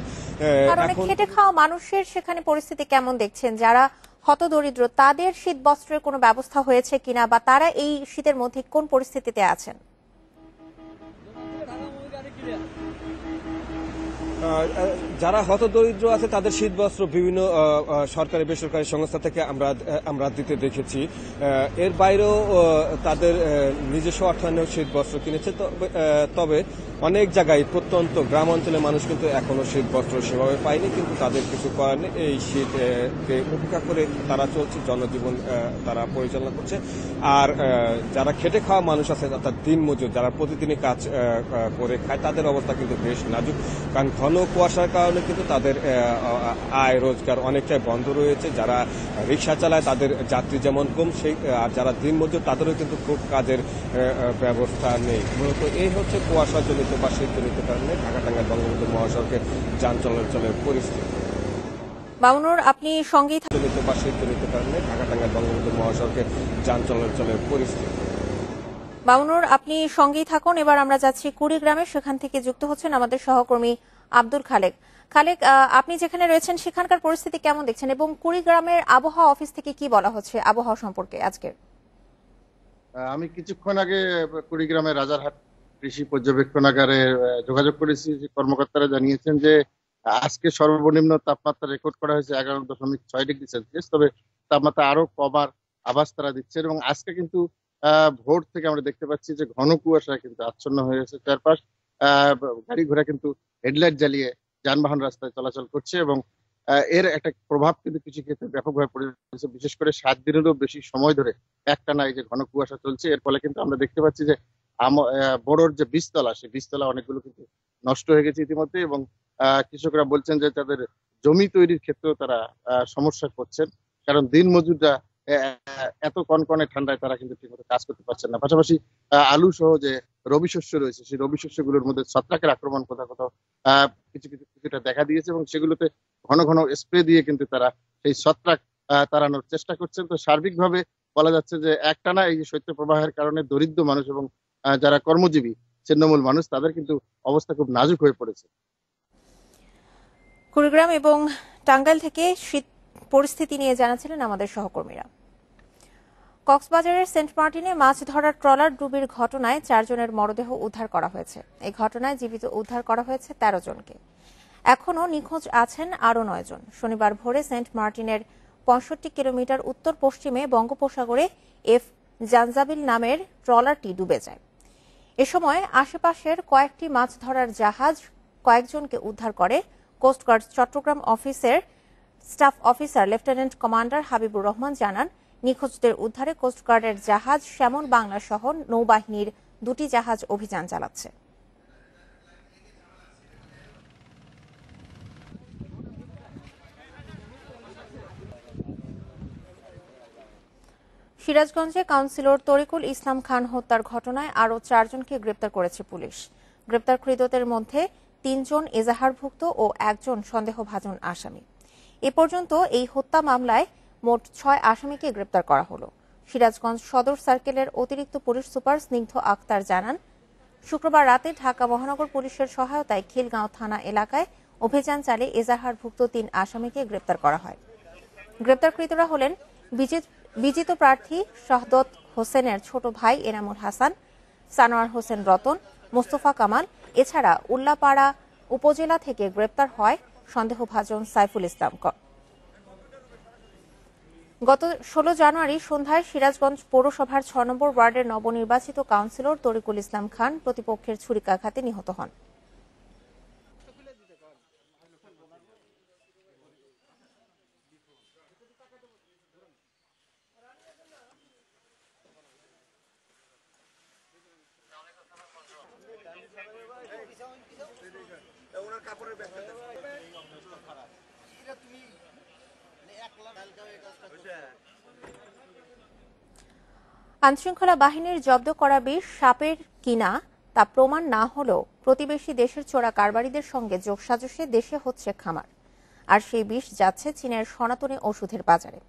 এখন খেটে খাওয়া মানুষের সেখানে পরিস্থিতি কেমন দেখছেন? যারা হতদরিদ্র তাদের শীত বস্ত্রের কোনো ব্যবস্থা হয়েছে কিনা, বা তারা এই শীতের মধ্যে কোন পরিস্থিতিতে আছেন? যারা হতদরিদ্র আছে তাদের শীতবস্ত্র বিভিন্ন সরকারি বেসরকারি সংস্থা থেকে আমরা দিতে দেখেছি। এর বাইরেও তাদের নিজস্ব অর্থায়নেও শীতবস্ত্র কিনেছে। তবে অনেক জায়গায় প্রত্যন্ত গ্রাম অঞ্চলের মানুষ কিন্তু এখনো শীতবস্ত্র সেভাবে পায়নি, কিন্তু তাদের কিছু করার নেই। এই শীতকে উপেক্ষা করে তারা চলছে, জনজীবন তারা পরিচালনা করছে। আর যারা খেটে খাওয়া মানুষ আছে, অর্থাৎ দিনমজুর যারা প্রতিদিনই কাজ করে খায়, তাদের অবস্থা কিন্তু বেশ নাজুক, কারণ ঘন কুয়াশার কারণে কিন্তু তাদের আয় রোজগার অনেকটাই বন্ধ রয়েছে। যারা রিক্সা চালায় তাদের যাত্রী যেমন কম, আর যারা দিনমজুর তাদেরও কিন্তু খুব কাজের ব্যবস্থা নেই। মূলত এই হচ্ছে কুয়াশাজনিত বা শীতজনিত কারণে ঢাকা টাঙ্গাইল বঙ্গবন্ধু মহাসড়কের যান চলাচলের পরিস্থিতি। মামুনুর, আপনি সঙ্গেই বা শীতজনিত কারণে ঢাকা টাঙ্গাইল বঙ্গবন্ধু মহাসড়কের যান চলাচলের পরিস্থিতি। মামুনুর, আপনি সঙ্গেই থাকুন। এবার আমরা যাচ্ছি কুড়িগ্রামে, সেখান থেকে যুক্ত হচ্ছেন আমাদের সহকর্মী আব্দুল খালেক। খালেক, আপনি যেখানে রয়েছেন সেখানকার পরিস্থিতি কেমন দেখছেন, এবং কুড়িগ্রামের আবহাওয়া অফিস থেকে কি বলা হচ্ছে আবহাওয়া সম্পর্কে আজকে? আমি কিছুক্ষণ আগে কুড়িগ্রামের রাজারহাট কৃষি পর্যবেক্ষণাগারে যোগাযোগ করেছি। কর্মকর্তারা জানিয়েছেন যে আজকে সর্বনিম্ন তাপমাত্রা রেকর্ড করা হয়েছে 11.6 ডিগ্রি সেলসিয়াস। তবে তাপমাত্রা আরো কমার আভাস তারা দিচ্ছেন, এবং আজকে কিন্তু ভোর থেকে আমরা দেখতে পাচ্ছি যে ঘন কুয়াশা কিন্তু আচ্ছন্ন হয়ে গেছে চারপাশ। গাড়ি ঘোড়া কিন্তু হেডলাইট জ্বালিয়ে যানবাহন রাস্তায় চলাচল করছে, এবং এর একটা প্রভাব কিন্তু কিছু ক্ষেত্রে ব্যাপকভাবে পড়েছে। বিশেষ করে 7 দিনেরও বেশি সময় ধরে একটানা এই যে ঘন কুয়াশা চলছে, এর ফলে কিন্তু আমরা দেখতে পাচ্ছি যে বড়র যে বীজতলা, সেই বীজতলা অনেকগুলো কিন্তু নষ্ট হয়ে গেছে ইতিমধ্যে, এবং কৃষকরা বলছেন যে তাদের জমি তৈরির ক্ষেত্রেও তারা সমস্যা করছেন, কারণ দিন মজুররা এত কনকনে ঠান্ডায় তারা কিন্তু ঠিকমতো কাজ করতে পারছেন না। পাশাপাশি আলু সহ যে রবি শস্য রয়েছে, সেই রবি শস্যগুলোর মধ্যে ছত্রাকের আক্রমণ কোথাও কোথাও কিছুটা দেখা দিয়েছে, এবং সেগুলোতে ঘন ঘন স্প্রে দিয়ে কিন্তু তারা সেই ছত্রাক তাড়ানোর চেষ্টা করছেন। তো সার্বিকভাবে বলা যাচ্ছে যে একটানা এই যে শৈত্য প্রবাহের কারণে দরিদ্র মানুষ এবং যারা কর্মজীবী ছিন্নমূল মানুষ, তাদের কিন্তু অবস্থা খুব নাজুক হয়ে পড়েছে। কুড়িগ্রাম এবং টাঙ্গাইল থেকে শীত পরিস্থিতি নিয়ে জানাচ্ছিলেন আমাদের সহকর্মীরা। কক্সবাজারের সেন্ট মার্টিনে মাছ ধরার ট্রলার ডুবির ঘটনায় 4 জনের মরদেহ উদ্ধার করা হয়েছে। এই ঘটনায় জীবিত উদ্ধার করা হয়েছে 13 জনকে। এখনও নিখোঁজ আছেন আরও 9 জন। শনিবার ভোরে সেন্ট মার্টিনের 65 কিলোমিটার উত্তর পশ্চিমে বঙ্গোপসাগরে এফ জানজাবিল নামের ট্রলারটি ডুবে যায়। এ সময় আশেপাশের কয়েকটি মাছ ধরার জাহাজ কয়েকজনকে উদ্ধার করে কোস্টগার্ড চট্টগ্রাম অফিসের staff officer lieutenant commander Habibur Rahman জানান, নিখোঁজদের উদ্ধারে কোস্টগার্ডের জাহাজ শ্যামল বাংলা সহ নৌবাহিনীর 2টি জাহাজ অভিযান চালাচ্ছে। সিরাজগঞ্জে কাউন্সিলর তরিকুল ইসলাম খান হত্যার ঘটনায় আরও 4 জনকে গ্রেপ্তার করেছে পুলিশ। গ্রেপ্তারকৃতদের মধ্যে 3 জন এজাহারভুক্ত ও 1 জন সন্দেহভাজন আসামি। এ পর্যন্ত এই হত্যা মামলায় মোট 6 আসামিকে গ্রেপ্তার করা হলো। সিরাজগঞ্জ সদর সার্কেলের অতিরিক্ত পুলিশ সুপার স্নিগ্ধ আক্তার জানান, শুক্রবার রাতে ঢাকা মহানগর পুলিশের সহায়তায় খিলগাঁও থানা এলাকায় অভিযান চালিয়ে এজাহারভুক্ত 3 আসামিকে গ্রেপ্তার করা হয়। গ্রেপ্তারকৃতরা হলেন বিজিত প্রার্থী শাহাদত হোসেনের ছোট ভাই এনামুল হাসান, সানোয়ার হোসেন রতন, মোস্তফা কামাল। এছাড়া উল্লাপাড়া উপজেলা থেকে গ্রেপ্তার হয় সন্দেহভাজন সাইফুল ইসলাম। গত 16 জানুয়ারি সন্ধ্যায় সিরাজগঞ্জ পৌরসভার 6 নম্বর ওয়ার্ডের নবনির্বাচিত কাউন্সিলর তরিকুল ইসলাম খান প্রতিপক্ষের ছুরিকাঘাতে নিহত হন। আইনশৃঙ্খলা বাহিনীর জব্দ করা বিষ সাপের কিনা তা প্রমাণ না হলেও প্রতিবেশী দেশের চোরা কারবারিদের সঙ্গে যোগসাজশে দেশে হচ্ছে খামার, আর সেই বিষ যাচ্ছে চীনের সনাতনী ওষুধের বাজারে।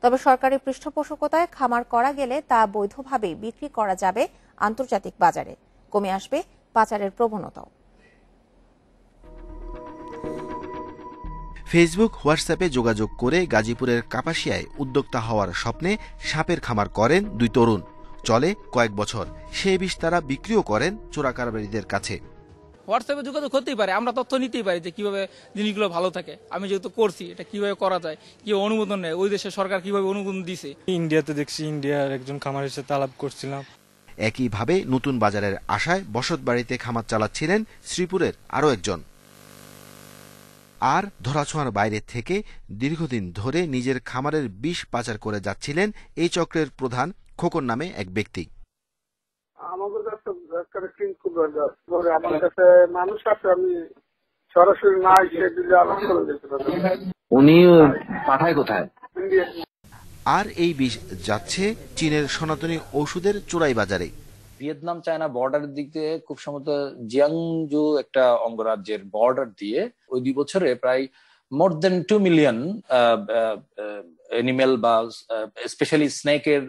তবে সরকারি পৃষ্ঠপোষকতায় খামার করা গেলে তা বৈধভাবেই বিক্রি করা যাবে আন্তর্জাতিক বাজারে। কমে আসবে পাচারের প্রবণতাও। ফেসবুক, হোয়াটসঅ্যাপে যোগাযোগ করে গাজীপুরের কাপাসিয়ায় উদ্যোক্তা হওয়ার স্বপ্নে সাপের খামার করেন 2 তরুণ। চলে কয়েক বছর। সেই বিষ তারা বিক্রিও করেন চোরাকারবারীদের কাছে। হোয়াটসঅ্যাপে যোগাযোগ হতেই পারে, আমরা তথ্য নিতেই পারি যে কিভাবে জিনিসগুলো ভালো থাকে। আমি যেহেতু করছি, এটা কিভাবে করা যায়, কি অনুমোদন নেয়, ওই দেশের সরকার কিভাবে অনুমোদন দিছে। ইন্ডিয়াতে দেখছি, ইন্ডিয়ার একজন খামারের সাথে আলাপ করছিলাম। একইভাবে নতুন বাজারের আশায় বসত বাড়িতে খামার চালাচ্ছিলেন শ্রীপুরের আরও একজন। আর ধরাছোঁয়ার বাইরে থেকে দীর্ঘদিন ধরে নিজের খামারের বিষ পাচার করে যাচ্ছিলেন এই চক্রের প্রধান খোকন নামে এক ব্যক্তি। আমাদের কাছে মানুষ আছে, আমি সরাসরি না এসে দিলে আলাপ করে দিতে পারি। উনি পাঠায় কোথায়? আর এই বিষ যাচ্ছে চীনের সনাতনী ওষুধের চোরাই বাজারে। ভিয়েতনাম চায়না বর্ডারের দিক দিয়ে খুব সম্ভবত জিয়াংজু একটা অঙ্গরাজ্যের বর্ডার দিয়ে ওই 2 বছরে প্রায় মোর দেন 2 মিলিয়ন এনিমেল বা স্পেশালি স্নেকের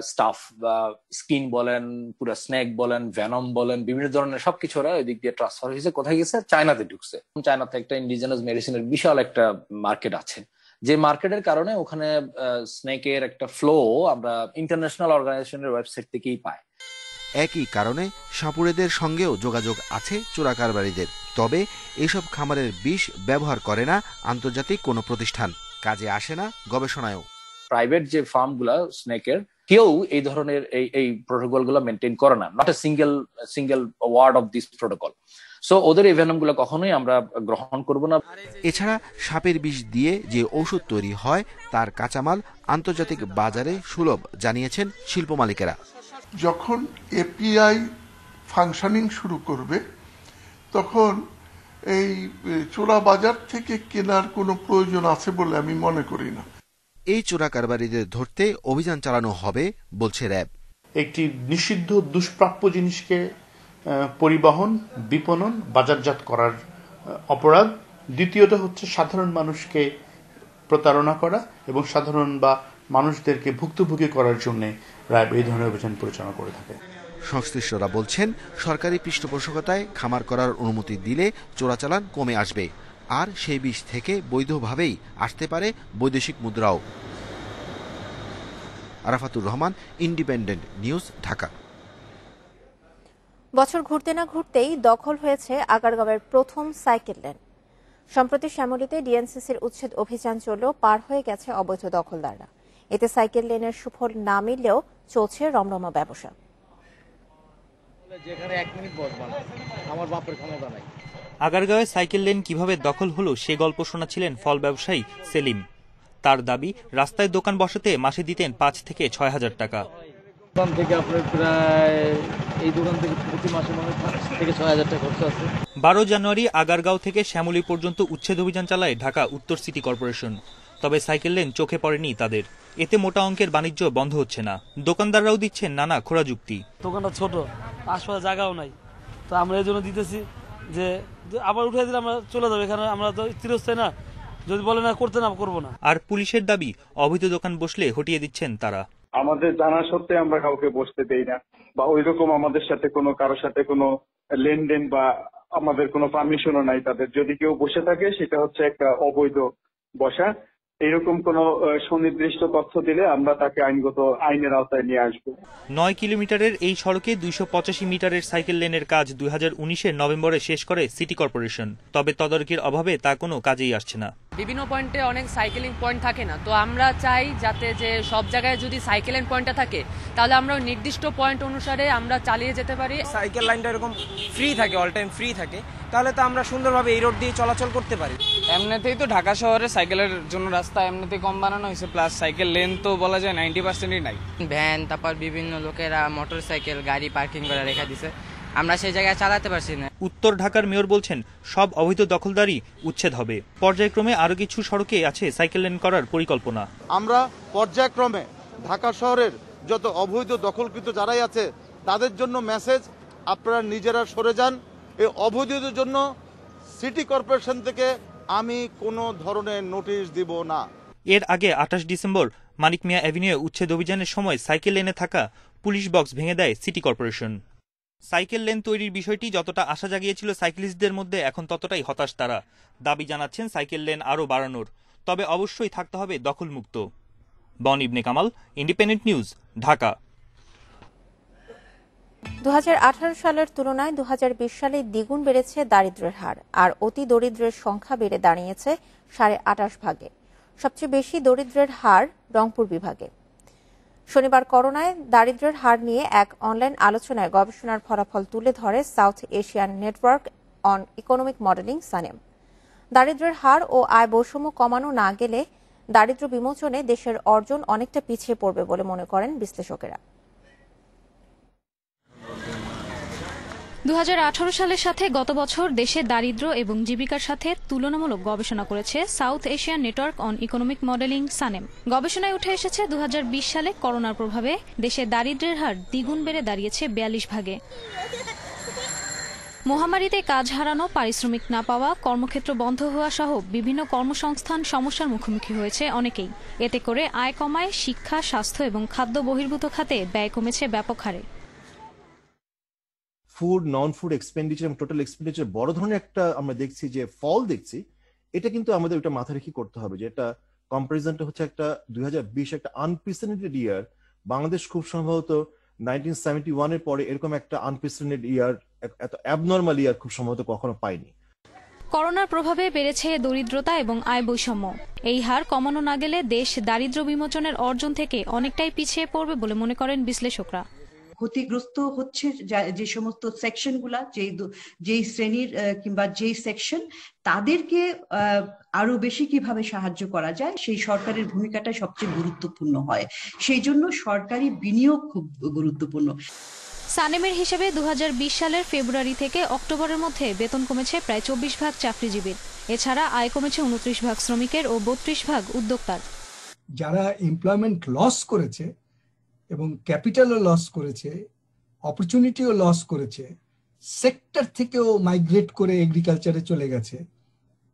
স্টাফ বা স্কিন বলেন, পুরো স্নেক বলেন, ভ্যানম বলেন, বিভিন্ন ধরনের সবকিছু ওরা ওই দিক দিয়ে ট্রান্সফার হয়েছে। কোথায় গেছে? চায়নাতে ঢুকছে। চায়নাতে একটা ইন্ডিজিনাস মেডিসিনের বিশাল একটা মার্কেট আছে, যে মার্কেটের কারণে ওখানে স্নেকের একটা ফ্লো আমরা ইন্টারন্যাশনাল অর্গানাইজেশনের ওয়েবসাইট থেকেই পাই। একই কারণে সাপুড়েদের সঙ্গেও যোগাযোগ আছে চোরাকারবারীদের। তবে এসব খামারের বিষ ব্যবহার করে না আন্তর্জাতিক কোনো প্রতিষ্ঠান, কাজে আসে না গবেষণায়ও। প্রাইভেট যে ফার্মগুলা স্নেকের, কেউ এই ধরনের এই প্রোটোকল গুলো মেনটেন করে না। Not a single word of this protocol. So ওদের এই ভেনম গুলো কখনোই আমরা গ্রহণ করব না। এছাড়া সাপের বিষ দিয়ে যে ওষুধ তৈরি হয় তার কাঁচামাল আন্তর্জাতিক বাজারে সুলভ, জানিয়েছেন শিল্প মালিকেরা। যখন এপিআই ফাংশনিং শুরু করবে তখন এই চোরা বাজার থেকে কেনার কোনো প্রয়োজন আছে বলে আমি মনে করি না। এই চোরা কারবারিদের ধরতে অভিযান চালানো হবে বলছে র্যাব। একটি নিষিদ্ধ দুষ্প্রাপ্য জিনিসকে পরিবহন, বিপণন, বাজারজাত করার অপরাধ। দ্বিতীয়ত হচ্ছে সাধারণ মানুষকে প্রতারণা করা এবং সাধারণ বা মানুষদেরকে ভুক্তভোগী করার জন্য র্যাব এই ধরনের অভিযান পরিচালনা করে থাকে। সংশ্লিষ্টরা বলছেন, সরকারি পৃষ্ঠপোষকতায় খামার করার অনুমতি দিলে চোরাচালান কমে আসবে, আর সেই বিষ থেকে বৈধভাবেই আসতে পারে বৈদেশিক মুদ্রাও। Arafatur Rahman, Independent News, Dhaka. বছর ঘুরতে না ঘুরতেই দখল হয়েছে আগারগাঁওয়ের প্রথম সাইকেল লেন। সম্প্রতি শ্যামলীতে ডিএনসিসির উচ্ছেদ অভিযান চললেও পার হয়ে গেছে অবৈধ দখলদাররা। এতে সাইকেল লেনের সুফল না মিললেও চলছে রমরমা ব্যবসা। আগারগাঁওয়ে সাইকেল লেন কিভাবে দখল হলো সে গল্প শোনাচ্ছিলেন ফল ব্যবসায়ী সেলিম। তার দাবি, রাস্তায় দোকান বসাতে মাসে দিতেন 5 থেকে 6 হাজার টাকা। দোকান থেকে আপনার প্রায় এই দোকান থেকে প্রতি মাসে 5 থেকে 6 হাজার টাকা খরচ আছে। 12 জানুয়ারি আগারগাঁও থেকে শ্যামলী পর্যন্ত উচ্ছেদ অভিযান চালায় ঢাকা উত্তর সিটি কর্পোরেশন। তবে সাইকেল লেন চোখে পড়েনি তাদের। এতে মোটা অঙ্কের বাণিজ্য বন্ধ হচ্ছে না। দোকানদাররাও দিচ্ছেন নানা খোঁড়া যুক্তি। দোকানটা ছোট, আশপাশে জায়গাও নাই, তো আমরা এই জন্য দিতেছি যে আবার উঠে দিলে আমরা চলে যাবো, এখানে আমরা তো চিরস্থায়ী না, যদি বলে না করতে না করবো না। আর পুলিশের দাবি, অবৈধ দোকান বসলে হটিয়ে দিচ্ছেন তারা। আমাদের জানা সত্ত্বে আমরা কাউকে বসতে দেই না, বা ওইরকম আমাদের সাথে কোনো কারোর সাথে কোনো লেনদেন বা আমাদের কোনো পারমিশনও নাই তাদের। যদি কেউ বসে থাকে সেটা হচ্ছে একটা অবৈধ বসা। এরকম কোনো সুনির্দিষ্ট তথ্য দিলে আমরা তাকে আইনের আওতায় নিয়ে আসবো। 9 কিলোমিটারের এই সড়কে 285 মিটারের সাইকেল লেনের কাজ 2019-এর নভেম্বরে শেষ করে সিটি কর্পোরেশন। তবে তদারকির অভাবে তা কোনো কাজেই আসছে না। বিভিন্ন পয়েন্টে অনেক সাইকেলিং পয়েন্ট থাকে না, তো আমরা চাই যাতে যে সব জায়গায় যদি সাইকেলিং পয়েন্টটা থাকে তাহলে আমরা নির্দিষ্ট পয়েন্ট অনুসারে আমরা চালিয়ে যেতে পারি। সাইকেল লাইনটা এরকম ফ্রি থাকে, অল টাইম ফ্রি থাকে, তাহলে তো আমরা সুন্দরভাবে এই রোড দিয়ে চলাচল করতে পারি। এমনিতেই তো ঢাকা শহরে সাইকেলের জন্য রাস্তা এমনিতেই কম বানানো হয়েছে, প্লাস সাইকেল লেন তো বলা যায় 90%ই নাই। ভ্যান, তারপর বিভিন্ন লোকেরা মোটর সাইকেল গাড়ি পার্কিং করে রেখে দিছে, আমরা সেই জায়গায় চালাতে পারছি না। উত্তর ঢাকার মেয়র বলছেন, সব অবৈধ দখলদারি উচ্ছেদ হবে। পর্যায়ক্রমে আরো কিছু সড়কে আছে সাইকেল লেন করার পরিকল্পনা। আমরা পর্যায়ক্রমে ঢাকা শহরের যত অবৈধ দখলকৃত যারাই আছে তাদের জন্য মেসেজ, আপনারা নিজেরা সরে যান। এই অবৈধদের জন্য সিটি কর্পোরেশন থেকে আমি কোনো ধরনের নোটিশ দিব না। এর আগে 28 ডিসেম্বর মানিক মিয়া অ্যাভিনিউ উচ্ছেদ অভিযানের সময় সাইকেল লেনে থাকা পুলিশ বক্স ভেঙে দেয় সিটি কর্পোরেশন। সাইকেল লেন তৈরির বিষয়টি যতটা আশা জাগিয়েছিল সাইক্লিস্টদের মধ্যে, এখন ততটাই হতাশ তারা। দাবি জানাচ্ছেন সাইকেল লেন আরও বাড়ানোর, তবে অবশ্যই থাকতে হবে দখলমুক্ত। বন ইবনে কামাল, ইন্ডিপেন্ডেন্ট নিউজ, ঢাকা। 2018 সালের তুলনায় 2020 সালে দ্বিগুণ বেড়েছে দারিদ্র্যের হার, আর অতি দরিদ্রের সংখ্যা বেড়ে দাঁড়িয়েছে 28.5 ভাগে। সবচেয়ে বেশি দরিদ্রের হার রংপুর বিভাগে। শনিবার করোনায় দারিদ্র্যের হার নিয়ে এক অনলাইন আলোচনায় গবেষণার ফলাফল তুলে ধরে south Asian network on economic modelling SANEM. দারিদ্র্যের হার ও আয় বৈষম্য কমানো না গেলে দারিদ্র্য বিমোচনে দেশের অর্জন অনেকটা পিছিয়ে পড়বে বলে মনে করেন বিশ্লেষকেরা। 2018 সালের সাথে গত বছর দেশের দারিদ্র্য এবং জীবিকার সাথে তুলনামূলক গবেষণা করেছে south Asian network on economic modelling SANEM. গবেষণায় উঠে এসেছে 2020 সালে করোনার প্রভাবে দেশের দারিদ্র্যের হার দ্বিগুণ বেড়ে দাঁড়িয়েছে 42 ভাগে। মহামারীতে কাজ হারানো, পারিশ্রমিক না পাওয়া, কর্মক্ষেত্র বন্ধ হওয়া সহ বিভিন্ন কর্মসংস্থান সমস্যার মুখোমুখি হয়েছে অনেকেই। এতে করে আয় কমায় শিক্ষা, স্বাস্থ্য এবং খাদ্য বহির্ভূত খাতে ব্যয় কমেছে ব্যাপক হারে। ফুড, নন ফুড এক্সপেন্ডিচার এবং টোটাল এক্সপেন্ডিচার বড় ধরনের একটা আমরা দেখছি যে ফল দেখছি। এটা কিন্তু আমাদের ওটা মাথা রেখে করতে হবে যে এটা কম্পারিজনটা হচ্ছে একটা 2020 একটা আনপ্রেসিডেন্টেড ইয়ার। বাংলাদেশ খুব সম্ভবত 1971 এর পরে এরকম একটা আনপ্রেসিডেন্টেড ইয়ার, এত অ্যাবনর্মাল ইয়ার খুব সম্ভবত কখনো পাইনি। করোনার প্রভাবে বেড়েছে দরিদ্রতা এবং আয় বৈষম্য। এই হার কমানো না গেলে দেশ দারিদ্র্য বিমোচনের অর্জন থেকে অনেকটাই পিছিয়ে পড়বে বলে মনে করেন বিশ্লেষকরা। ক্ষতিগ্রস্ত হচ্ছে যে সমস্ত সেকশনগুলা, যেই শ্রেণীর কিংবা যেই সেকশন, তাদেরকে আরো বেশি কিভাবে সাহায্য করা যায় সেই সরকারের ভূমিকাটা সবচেয়ে গুরুত্বপূর্ণ হয়। সেই জন্য সরকারি বিনিয়োগ খুব গুরুত্বপূর্ণ। সানেমের হিসেবে 2020 সালের ফেব্রুয়ারি থেকে অক্টোবরের মধ্যে বেতন কমেছে প্রায় 24 ভাগ চাকরিজীবীর। এছাড়া আয় কমেছে 29 ভাগ শ্রমিকের ও 32 ভাগ উদ্যোক্তার। যারা এমপ্লয়মেন্ট লস করেছে এবং ক্যাপিটালও লস করেছে, অপরচুনিটিও লস করেছে, সেক্টর থেকেও মাইগ্রেট করে এগ্রিকালচারে চলে গেছে,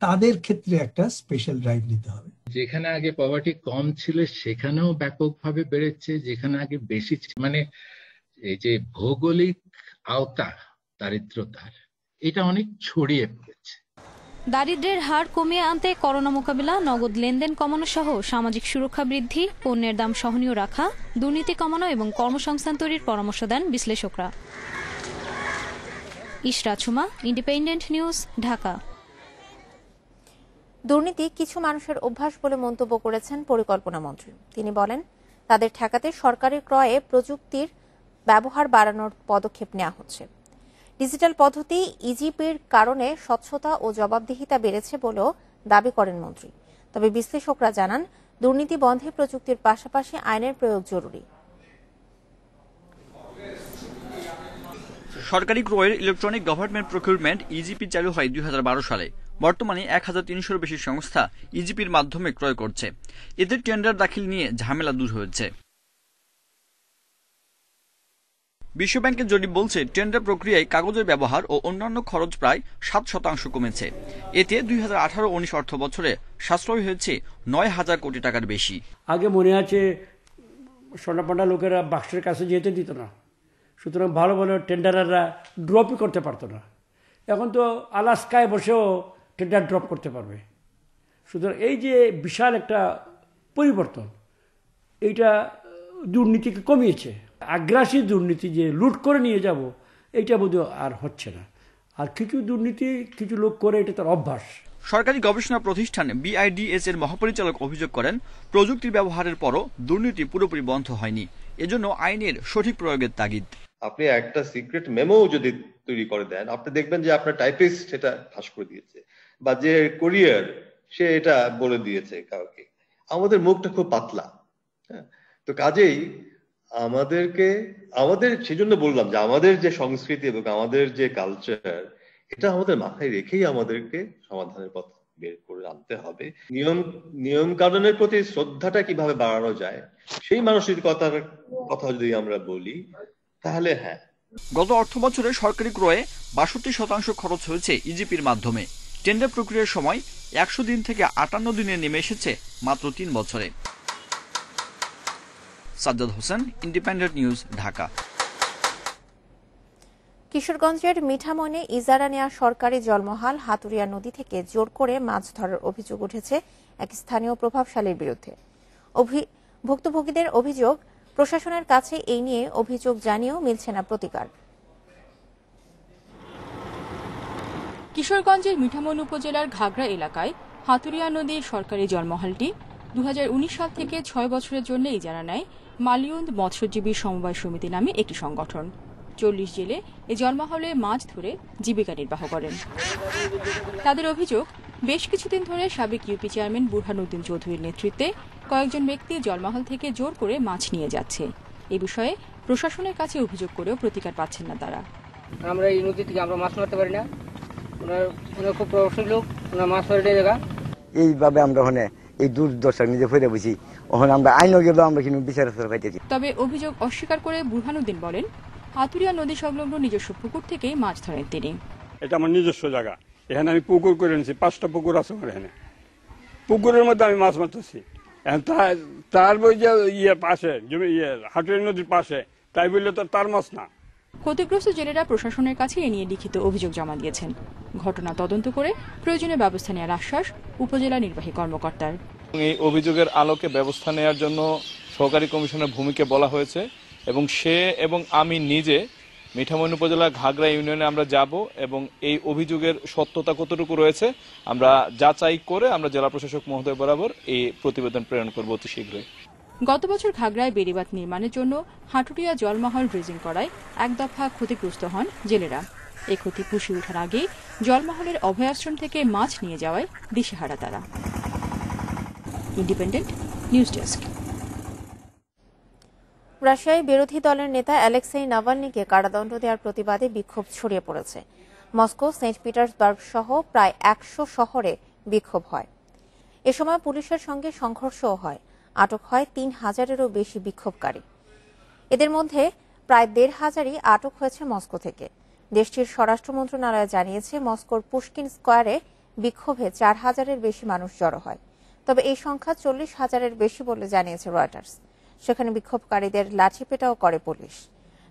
তাদের ক্ষেত্রে একটা স্পেশাল ড্রাইভ নিতে হবে। যেখানে আগে পভার্টি কম ছিল সেখানেও ব্যাপকভাবে বেড়েছে, যেখানে আগে বেশি, মানে এই যে ভৌগোলিক আওতা দারিদ্রতার, এটা অনেক ছড়িয়ে পড়েছে। দারিদ্র্যের হার কমিয়ে আনতে করোনা মোকাবিলা, নগদ লেনদেন কমানো সহ সামাজিক সুরক্ষা বৃদ্ধি, পণ্যের দাম সহনীয় রাখা, দুর্নীতি কমানো এবং কর্মসংস্থান তৈরির পরামর্শ দেন বিশ্লেষকরা। Ishrat Suma, independent News, Dhaka. দুর্নীতি কিছু মানুষের অভ্যাস বলে মন্তব্য করেছেন পরিকল্পনা মন্ত্রী। তিনি বলেন, তাদের ঠেকাতে সরকারি ক্রয়ে প্রযুক্তির ব্যবহার বাড়ানোর পদক্ষেপ নেওয়া হচ্ছে। ডিজিটাল পদ্ধতি ইজিপির কারণে স্বচ্ছতা ও জবাবদিহিতা বেড়েছে বলেও দাবি করেন মন্ত্রী। তবে বিশ্লেষকরা জানান, দুর্নীতি বন্ধে প্রযুক্তির পাশাপাশি আইনের প্রয়োগ জরুরি। সরকারি ক্রয়ের ইলেকট্রনিক গভর্নমেন্ট প্রকিউরমেন্ট ইজিপি চালু হয় 2012 সালে। বর্তমানে 1300-এর বেশি সংস্থা ইজিপির মাধ্যমে ক্রয় করছে। এতে টেন্ডার দাখিল নিয়ে ঝামেলা দূর হয়েছে। বিশ্বব্যাংকের জরিপ বলছে, টেন্ডার প্রক্রিয়ায় কাগজের ব্যবহার ও অন্যান্য খরচ প্রায় 7% কমেছে। এতে 2018-19 অর্থ বছরে সাশ্রয় হয়েছে 9,000 কোটি টাকার বেশি। আগে মনে আছে সোনাপান্ডা লোকেরা বাক্সের কাছে যেতে দিত না, সুতরাং ভালো ভালো টেন্ডাররা ড্রপই করতে পারতো না। এখন তো আলাস্কায় বসেও টেন্ডার ড্রপ করতে পারবে। সুতরাং এই যে বিশাল একটা পরিবর্তন, এইটা দুর্নীতিকে কমিয়েছে। আগ্রাসী দুর্নীতি যে লুট করে নিয়ে যাব, এইটা বোধহয় আর হচ্ছে না। আর কিছু দুর্নীতি কিছু লোক করে, এটা তার অভ্যাস। সরকারি গবেষণা প্রতিষ্ঠান BIDS এর মহাপরিচালক অভিযোগ করেন, প্রযুক্তির ব্যবহারের পরও দুর্নীতি পুরোপুরি বন্ধ হয়নি। এজন্য আইনের সঠিক প্রয়োগের তাগিদ। আপনি একটা সিক্রেট মেমো যদি তৈরি করে দেন, আপনি দেখবেন যে আপনার টাইপিস্ট এটা ফাঁস করে দিয়েছে, বা যে কোরিয়ার সে এটা বলে দিয়েছে কাউকে। আমাদের মুখটা খুব পাতলা, হ্যাঁ। তো কাজেই আমাদের সেজন্য বললাম যে আমাদের যে সংস্কৃতি এবং আমাদের যে কালচার, এটা আমাদের মাথায় রেখেই আমাদেরকে সমাধানের পথ বের করে আনতে হবে। নিয়ম কানুনের প্রতি শ্রদ্ধাটা কিভাবে বাড়ানো যায়, সেই মানসিকতার কথা যদি আমরা বলি, তাহলে হ্যাঁ। গত অর্থ বছরে সরকারি ক্রয়ে 62% খরচ হয়েছে ইজিপির মাধ্যমে। টেন্ডার প্রক্রিয়ার সময় 100 দিন থেকে 58 দিনে নেমে এসেছে মাত্র 3 বছরে। Sajjad Hossain, independent News, Dhaka. কিশোরগঞ্জের মিঠামইনে ইজারা নেওয়া সরকারি জলমহাল হাতুরিয়া নদী থেকে জোর করে মাছ ধরার অভিযোগ উঠেছে এক স্থানীয় প্রভাবশালীর বিরুদ্ধে। ভুক্তভোগীদের অভিযোগ, প্রশাসনের কাছে এই নিয়ে অভিযোগ জানিয়েও মিলছে না প্রতিকার। কিশোরগঞ্জের মিঠামইন উপজেলার ঘাগড়া এলাকায় হাতুরিয়া নদীর সরকারি জলমহালটি 2019 সাল থেকে 6 বছরের জন্য ইজারা নেয় মালিউন্দ মৎস্যজীবী সমবায় সমিতি নামে একটি সংগঠন। 40 জেলে এই জলমহলে মাছ ধরে জীবিকা নির্বাহ করেন। তাদের অভিযোগ, বেশ কিছুদিন ধরে সাবেক ইউপি চেয়ারম্যান বুরহানুদ্দিন চৌধুরীর নেতৃত্বে কয়েকজন ব্যক্তি জলমহল থেকে জোর করে মাছ নিয়ে যাচ্ছে। এ বিষয়ে প্রশাসনের কাছে অভিযোগ করেও প্রতিকার পাচ্ছেন না তারা। আমরা এই নদী থেকে আমরা মাছ মারতে পারি না, ওনার খুব প্রভাবশালী লোক, ওনার মাছ ধরে জায়গা। এইভাবে আমরা ওখানে এই দুর্দশা নিজে ফিরে বুঝি, ওখানে আমরা আইনও গেলেও আমরা কিন্তু বিচার পাইতেছি। তবে অভিযোগ অস্বীকার করে বুরহানুদ্দিন বলেন, হাতুরিয়া নদী সংলগ্ন নিজস্ব পুকুর থেকে মাছ ধরেন তিনি। এটা আমার নিজস্ব জায়গা, এখানে আমি পুকুর করে নিয়েছি, 5টা পুকুর আছে আমার এখানে। পুকুরের মধ্যে আমি মাছ মারতেছি। তার বই যে পাশে জমি হাতুরিয়া নদীর পাশে, তাই বললে তো তার মাছ না। ক্ষতিগ্রস্ত জেলেরা প্রশাসনের কাছে এ নিয়ে লিখিত অভিযোগ জমা দিয়েছেন। ঘটনা তদন্ত করে প্রয়োজনীয় ব্যবস্থা নেওয়ার আশ্বাস উপজেলা নির্বাহী কর্মকর্তার। এই অভিযোগের আলোকে ব্যবস্থা নেওয়ার জন্য সহকারী কমিশনের ভূমিকা বলা হয়েছে এবং সে এবং আমি নিজে মিঠামইন উপজেলা ঘাগড়া ইউনিয়নে আমরা যাব এবং এই অভিযোগের সত্যতা কতটুকু রয়েছে আমরা যাচাই করে আমরা জেলা প্রশাসক মহোদয় বরাবর এই প্রতিবেদন প্রেরণ করব অতি শীঘ্রই। গত বছর ঘাগড়ায় বেড়িবাঁধ নির্মাণের জন্য হাটুরিয়া জলমহল ড্রেজিং করায় এক দফা ক্ষতিগ্রস্ত হন জেলেরা। এই ক্ষতি পুষিয়ে ওঠার আগে জলমহলের অভয়াশ্রম থেকে মাছ নিয়ে যাওয়ায় দিশেহারা তারা। Independent news desk. রাশিয়ায় বিরোধী দলের নেতা অ্যালেক্সেই নাভালনিকে কারাদণ্ড দেওয়ার প্রতিবাদে বিক্ষোভ ছড়িয়ে পড়েছে। মস্কো, সেন্ট পিটার্সবার্গ সহ প্রায় 100 শহরে বিক্ষোভ হয়। এ সময় পুলিশের সঙ্গে সংঘর্ষও হয়। আটক হয় 3000-এরও বেশি বিক্ষোভকারী। এদের মধ্যে প্রায় 1500-ই আটক হয়েছে মস্কো থেকে। দেশটির স্বরাষ্ট্র মন্ত্রণালয় জানিয়েছে, মস্কোর পুশকিন স্কোয়ারে বিক্ষোভে 4000-এর বেশি মানুষ জড়ো হয়। তবে এই সংখ্যা 40,000-এর বেশি বলে জানিয়েছে রয়টার্স। সেখানে বিক্ষোভকারীদের লাঠিপেটাও করে পুলিশ।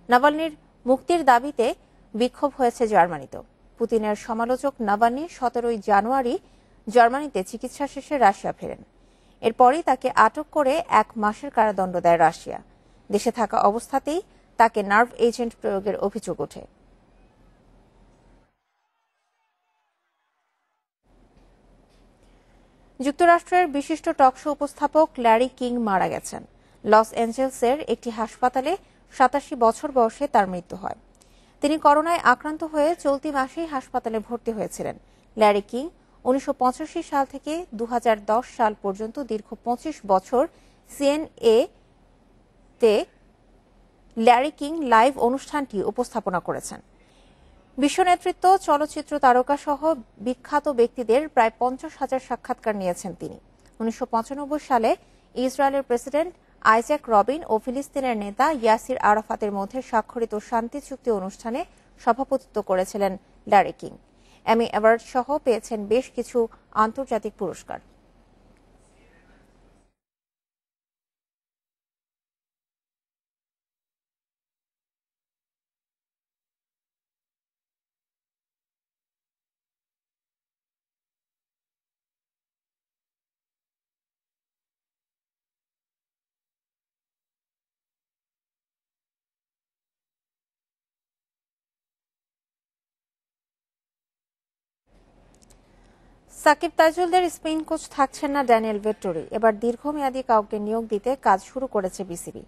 নাভালনির মুক্তির দাবিতে বিক্ষোভ হয়েছে জার্মানিতেও। পুতিনের সমালোচক নাভালনি 17 জানুয়ারি জার্মানিতে চিকিৎসা শেষে রাশিয়া ফেরেন। এরপরই তাকে আটক করে 1 মাসের কারাদণ্ড দেয় রাশিয়া। দেশে থাকা অবস্থাতেই তাকে নার্ভ এজেন্ট প্রয়োগের অভিযোগ ওঠে। যুক্তরাষ্ট্রের বিশিষ্ট টকশো উপস্থাপক ল্যারি কিং মারা গেছেন। লস অ্যাঞ্জেলসের একটি হাসপাতালে 87 বছর বয়সে তার মৃত্যু হয়। তিনি করোনায় আক্রান্ত হয়ে চলতি মাসেই হাসপাতালে ভর্তি হয়েছিলেন। ল্যারি কিং 1985 সাল থেকে 2010 সাল পর্যন্ত দীর্ঘ 25 বছর সিএনএ-তে ল্যারি কিং লাইভ অনুষ্ঠানটি উপস্থাপনা করেছেন। বিশ্ব নেতৃত্ব, চলচ্চিত্র তারকা সহ বিখ্যাত ব্যক্তিদের প্রায় 50,000 সাক্ষাৎকার নিয়েছেন তিনি। 1995 সালে ইসরায়েলের প্রেসিডেন্ট আইজ্যাক রবিন ও ফিলিস্তিনের নেতা ইয়াসির আরাফাতের মধ্যে স্বাক্ষরিত শান্তি চুক্তি অনুষ্ঠানে সভাপতিত্ব করেছিলেন ল্যারি কিং। এমি অ্যাওয়ার্ড সহ পেয়েছেন বেশ কিছু আন্তর্জাতিক পুরস্কার। সাকিব তাইজুলদের স্পেন কোচ থাকছেন না ড্যানিয়েল ভেট্টোরি। এবার দীর্ঘমেয়াদী কাউকে নিয়োগ দিতে কাজ শুরু করেছে বিসিবি।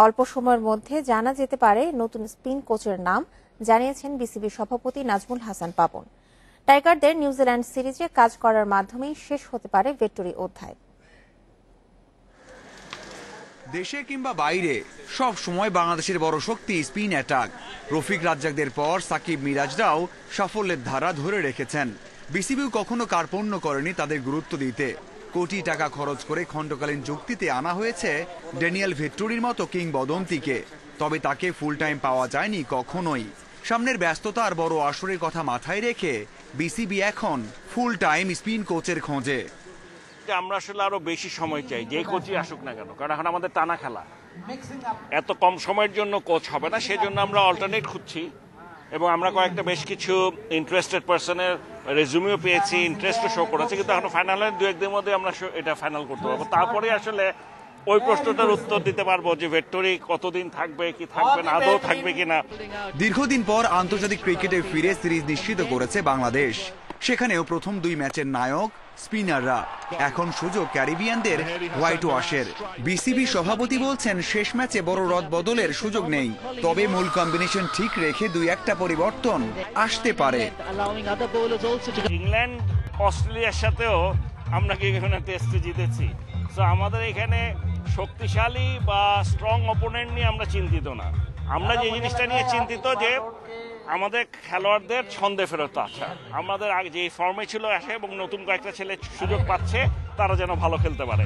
অল্প সময়ের মধ্যে জানা যেতে পারে নতুন স্পেন কোচের নাম, জানিয়েছেন বিসিবি সভাপতি নাজমুল হাসান পাপন। টাইগারদের নিউজিল্যান্ড সিরিজে কাজ করার মাধ্যমেই শেষ হতে পারে ভেট্টোরি অধ্যায়। দেশে কিংবা বাইরে সব সময় বাংলাদেশের বড় শক্তি স্পিন অ্যাটাক। রফিক রাজ্জাকদের পর সাকিব মিরাজরাও সাফল্যের ধারা ধরে রেখেছেন। বিসিবিও কখনো কার্পণ্য করেনি তাদের গুরুত্ব দিতে। কোটি টাকা খরচ করে খণ্ডকালীন চুক্তিতে আনা হয়েছে ড্যানিয়েল ভেট্টোরির মতো কিংবদন্তিকে। তবে তাকে ফুল টাইম পাওয়া যায়নি কখনোই। সামনের ব্যস্ততা আর বড় আসরের কথা মাথায় রেখে বিসিবি এখন ফুল টাইম স্পিন কোচের খোঁজে। আমরা আসলে আরো বেশি সময় চাই, যে কোচই আসুক না কেন, কারণ এখন আমাদের টানা খেলা, এত কম সময়ের জন্য কোচ হবে না। সেই জন্য আমরা অল্টারনেট খুঁজছি এবং আমরা কয়েকটা বেশ কিছু ইন্টারেস্টেড পার্সনের রেজুমেও পেয়েছি, ইন্টারেস্টও শো করেছে, কিন্তু এখন ফাইনালের 2-1 দিনের মধ্যে আমরা এটা ফাইনাল করতে পারবো। তারপরে আসলে ওই প্রশ্নটার উত্তর দিতে পারবো যে ভেট্টোরি কতদিন থাকবে, কি থাকবে না, আদৌ থাকবে কিনা। দীর্ঘদিন পর আন্তর্জাতিক ক্রিকেটে ফিরে সিরিজ নিশ্চিত করেছে বাংলাদেশ। সেখানেও প্রথম 2 ম্যাচের নায়ক স্পিনাররা। এখন সুযোগ ক্যারিবিয়ানদের হোয়াইট ওয়াশের। বিসিবি সভাপতি বলছেন শেষ ম্যাচে বড় রদ বদলের সুযোগ নেই, তবে মূল কম্বিনেশন ঠিক রেখে 2-1টা পরিবর্তন আসতে পারে। ইংল্যান্ড অস্ট্রেলিয়ার সাথেও আমরা কি এখানে টেস্টে জিতেছি, তো আমাদের এখানে শক্তিশালী বা স্ট্রং অপোনেন্ট নিয়ে আমরা চিন্তিত না। আমরা যে জিনিসটা নিয়ে চিন্তিত যে আমাদের খেলোয়াড়দের ছন্দে ফেরত আসা, আমাদের আগে যে ফর্মে ছিল আসে এবং নতুন কয়েকটা ছেলে সুযোগ পাচ্ছে, তারা যেন ভালো খেলতে পারে।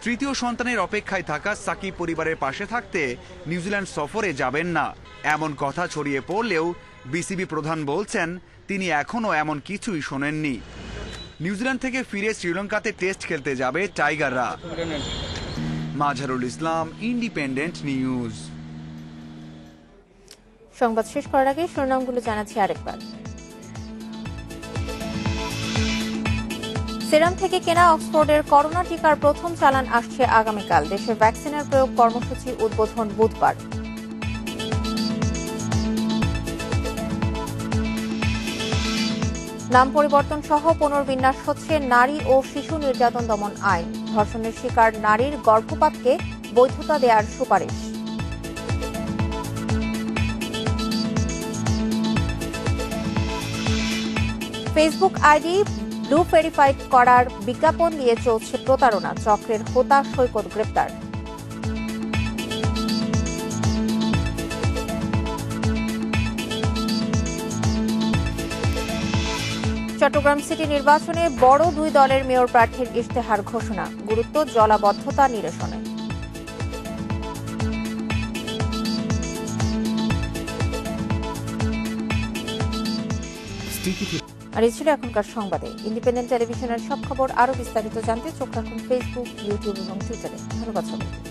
তৃতীয় সন্তানের অপেক্ষায় থাকা সাকিব পরিবারের পাশে থাকতে নিউজিল্যান্ড সফরে যাবেন না, এমন কথা ছড়িয়ে পড়লেও বিসিবি প্রধান বলছেন তিনি এখনো এমন কিছুই শোনেননি। নিউজিল্যান্ড থেকে ফিরে শ্রীলঙ্কাতে টেস্ট খেলতে যাবে টাইগাররা। Mazharul Islam, independent news. সংবাদ শেষ করার আগে শিরোনামগুলো জানাচ্ছি আরেকবার। সেরাম থেকে কেনা অক্সফোর্ডের করোনা টিকার প্রথম চালান আসছে আগামীকাল। দেশে ভ্যাকসিনের প্রয়োগ কর্মসূচি উদ্বোধন বুধবার। নাম পরিবর্তন সহ পুনর্বিন্যাস হচ্ছে নারী ও শিশু নির্যাতন দমন আইন। ধর্ষণের শিকার নারীর গর্ভপাতকে বৈধতা দেওয়ার সুপারিশ। ফেসবুক আইডি ব্লু ভেরিফাইড করার বিজ্ঞাপন দিয়ে চলছে প্রতারণা। চক্রের হোতা সৈকত গ্রেপ্তার। চট্টগ্রাম সিটি নির্বাচনে বড় 2 দলের মেয়র প্রার্থীর ইশতেহার ঘোষণা। গুরুত্ব জলাবদ্ধতা নিরসনে। আর এই ছিল এখনকার সংবাদে। ইন্ডিপেন্ডেন্ট টেলিভিশনের সব খবর আরো বিস্তারিত জানতে চোখ রাখুন ফেসবুক, ইউটিউব এবং টুইটারে। ধন্যবাদ সবাইকে।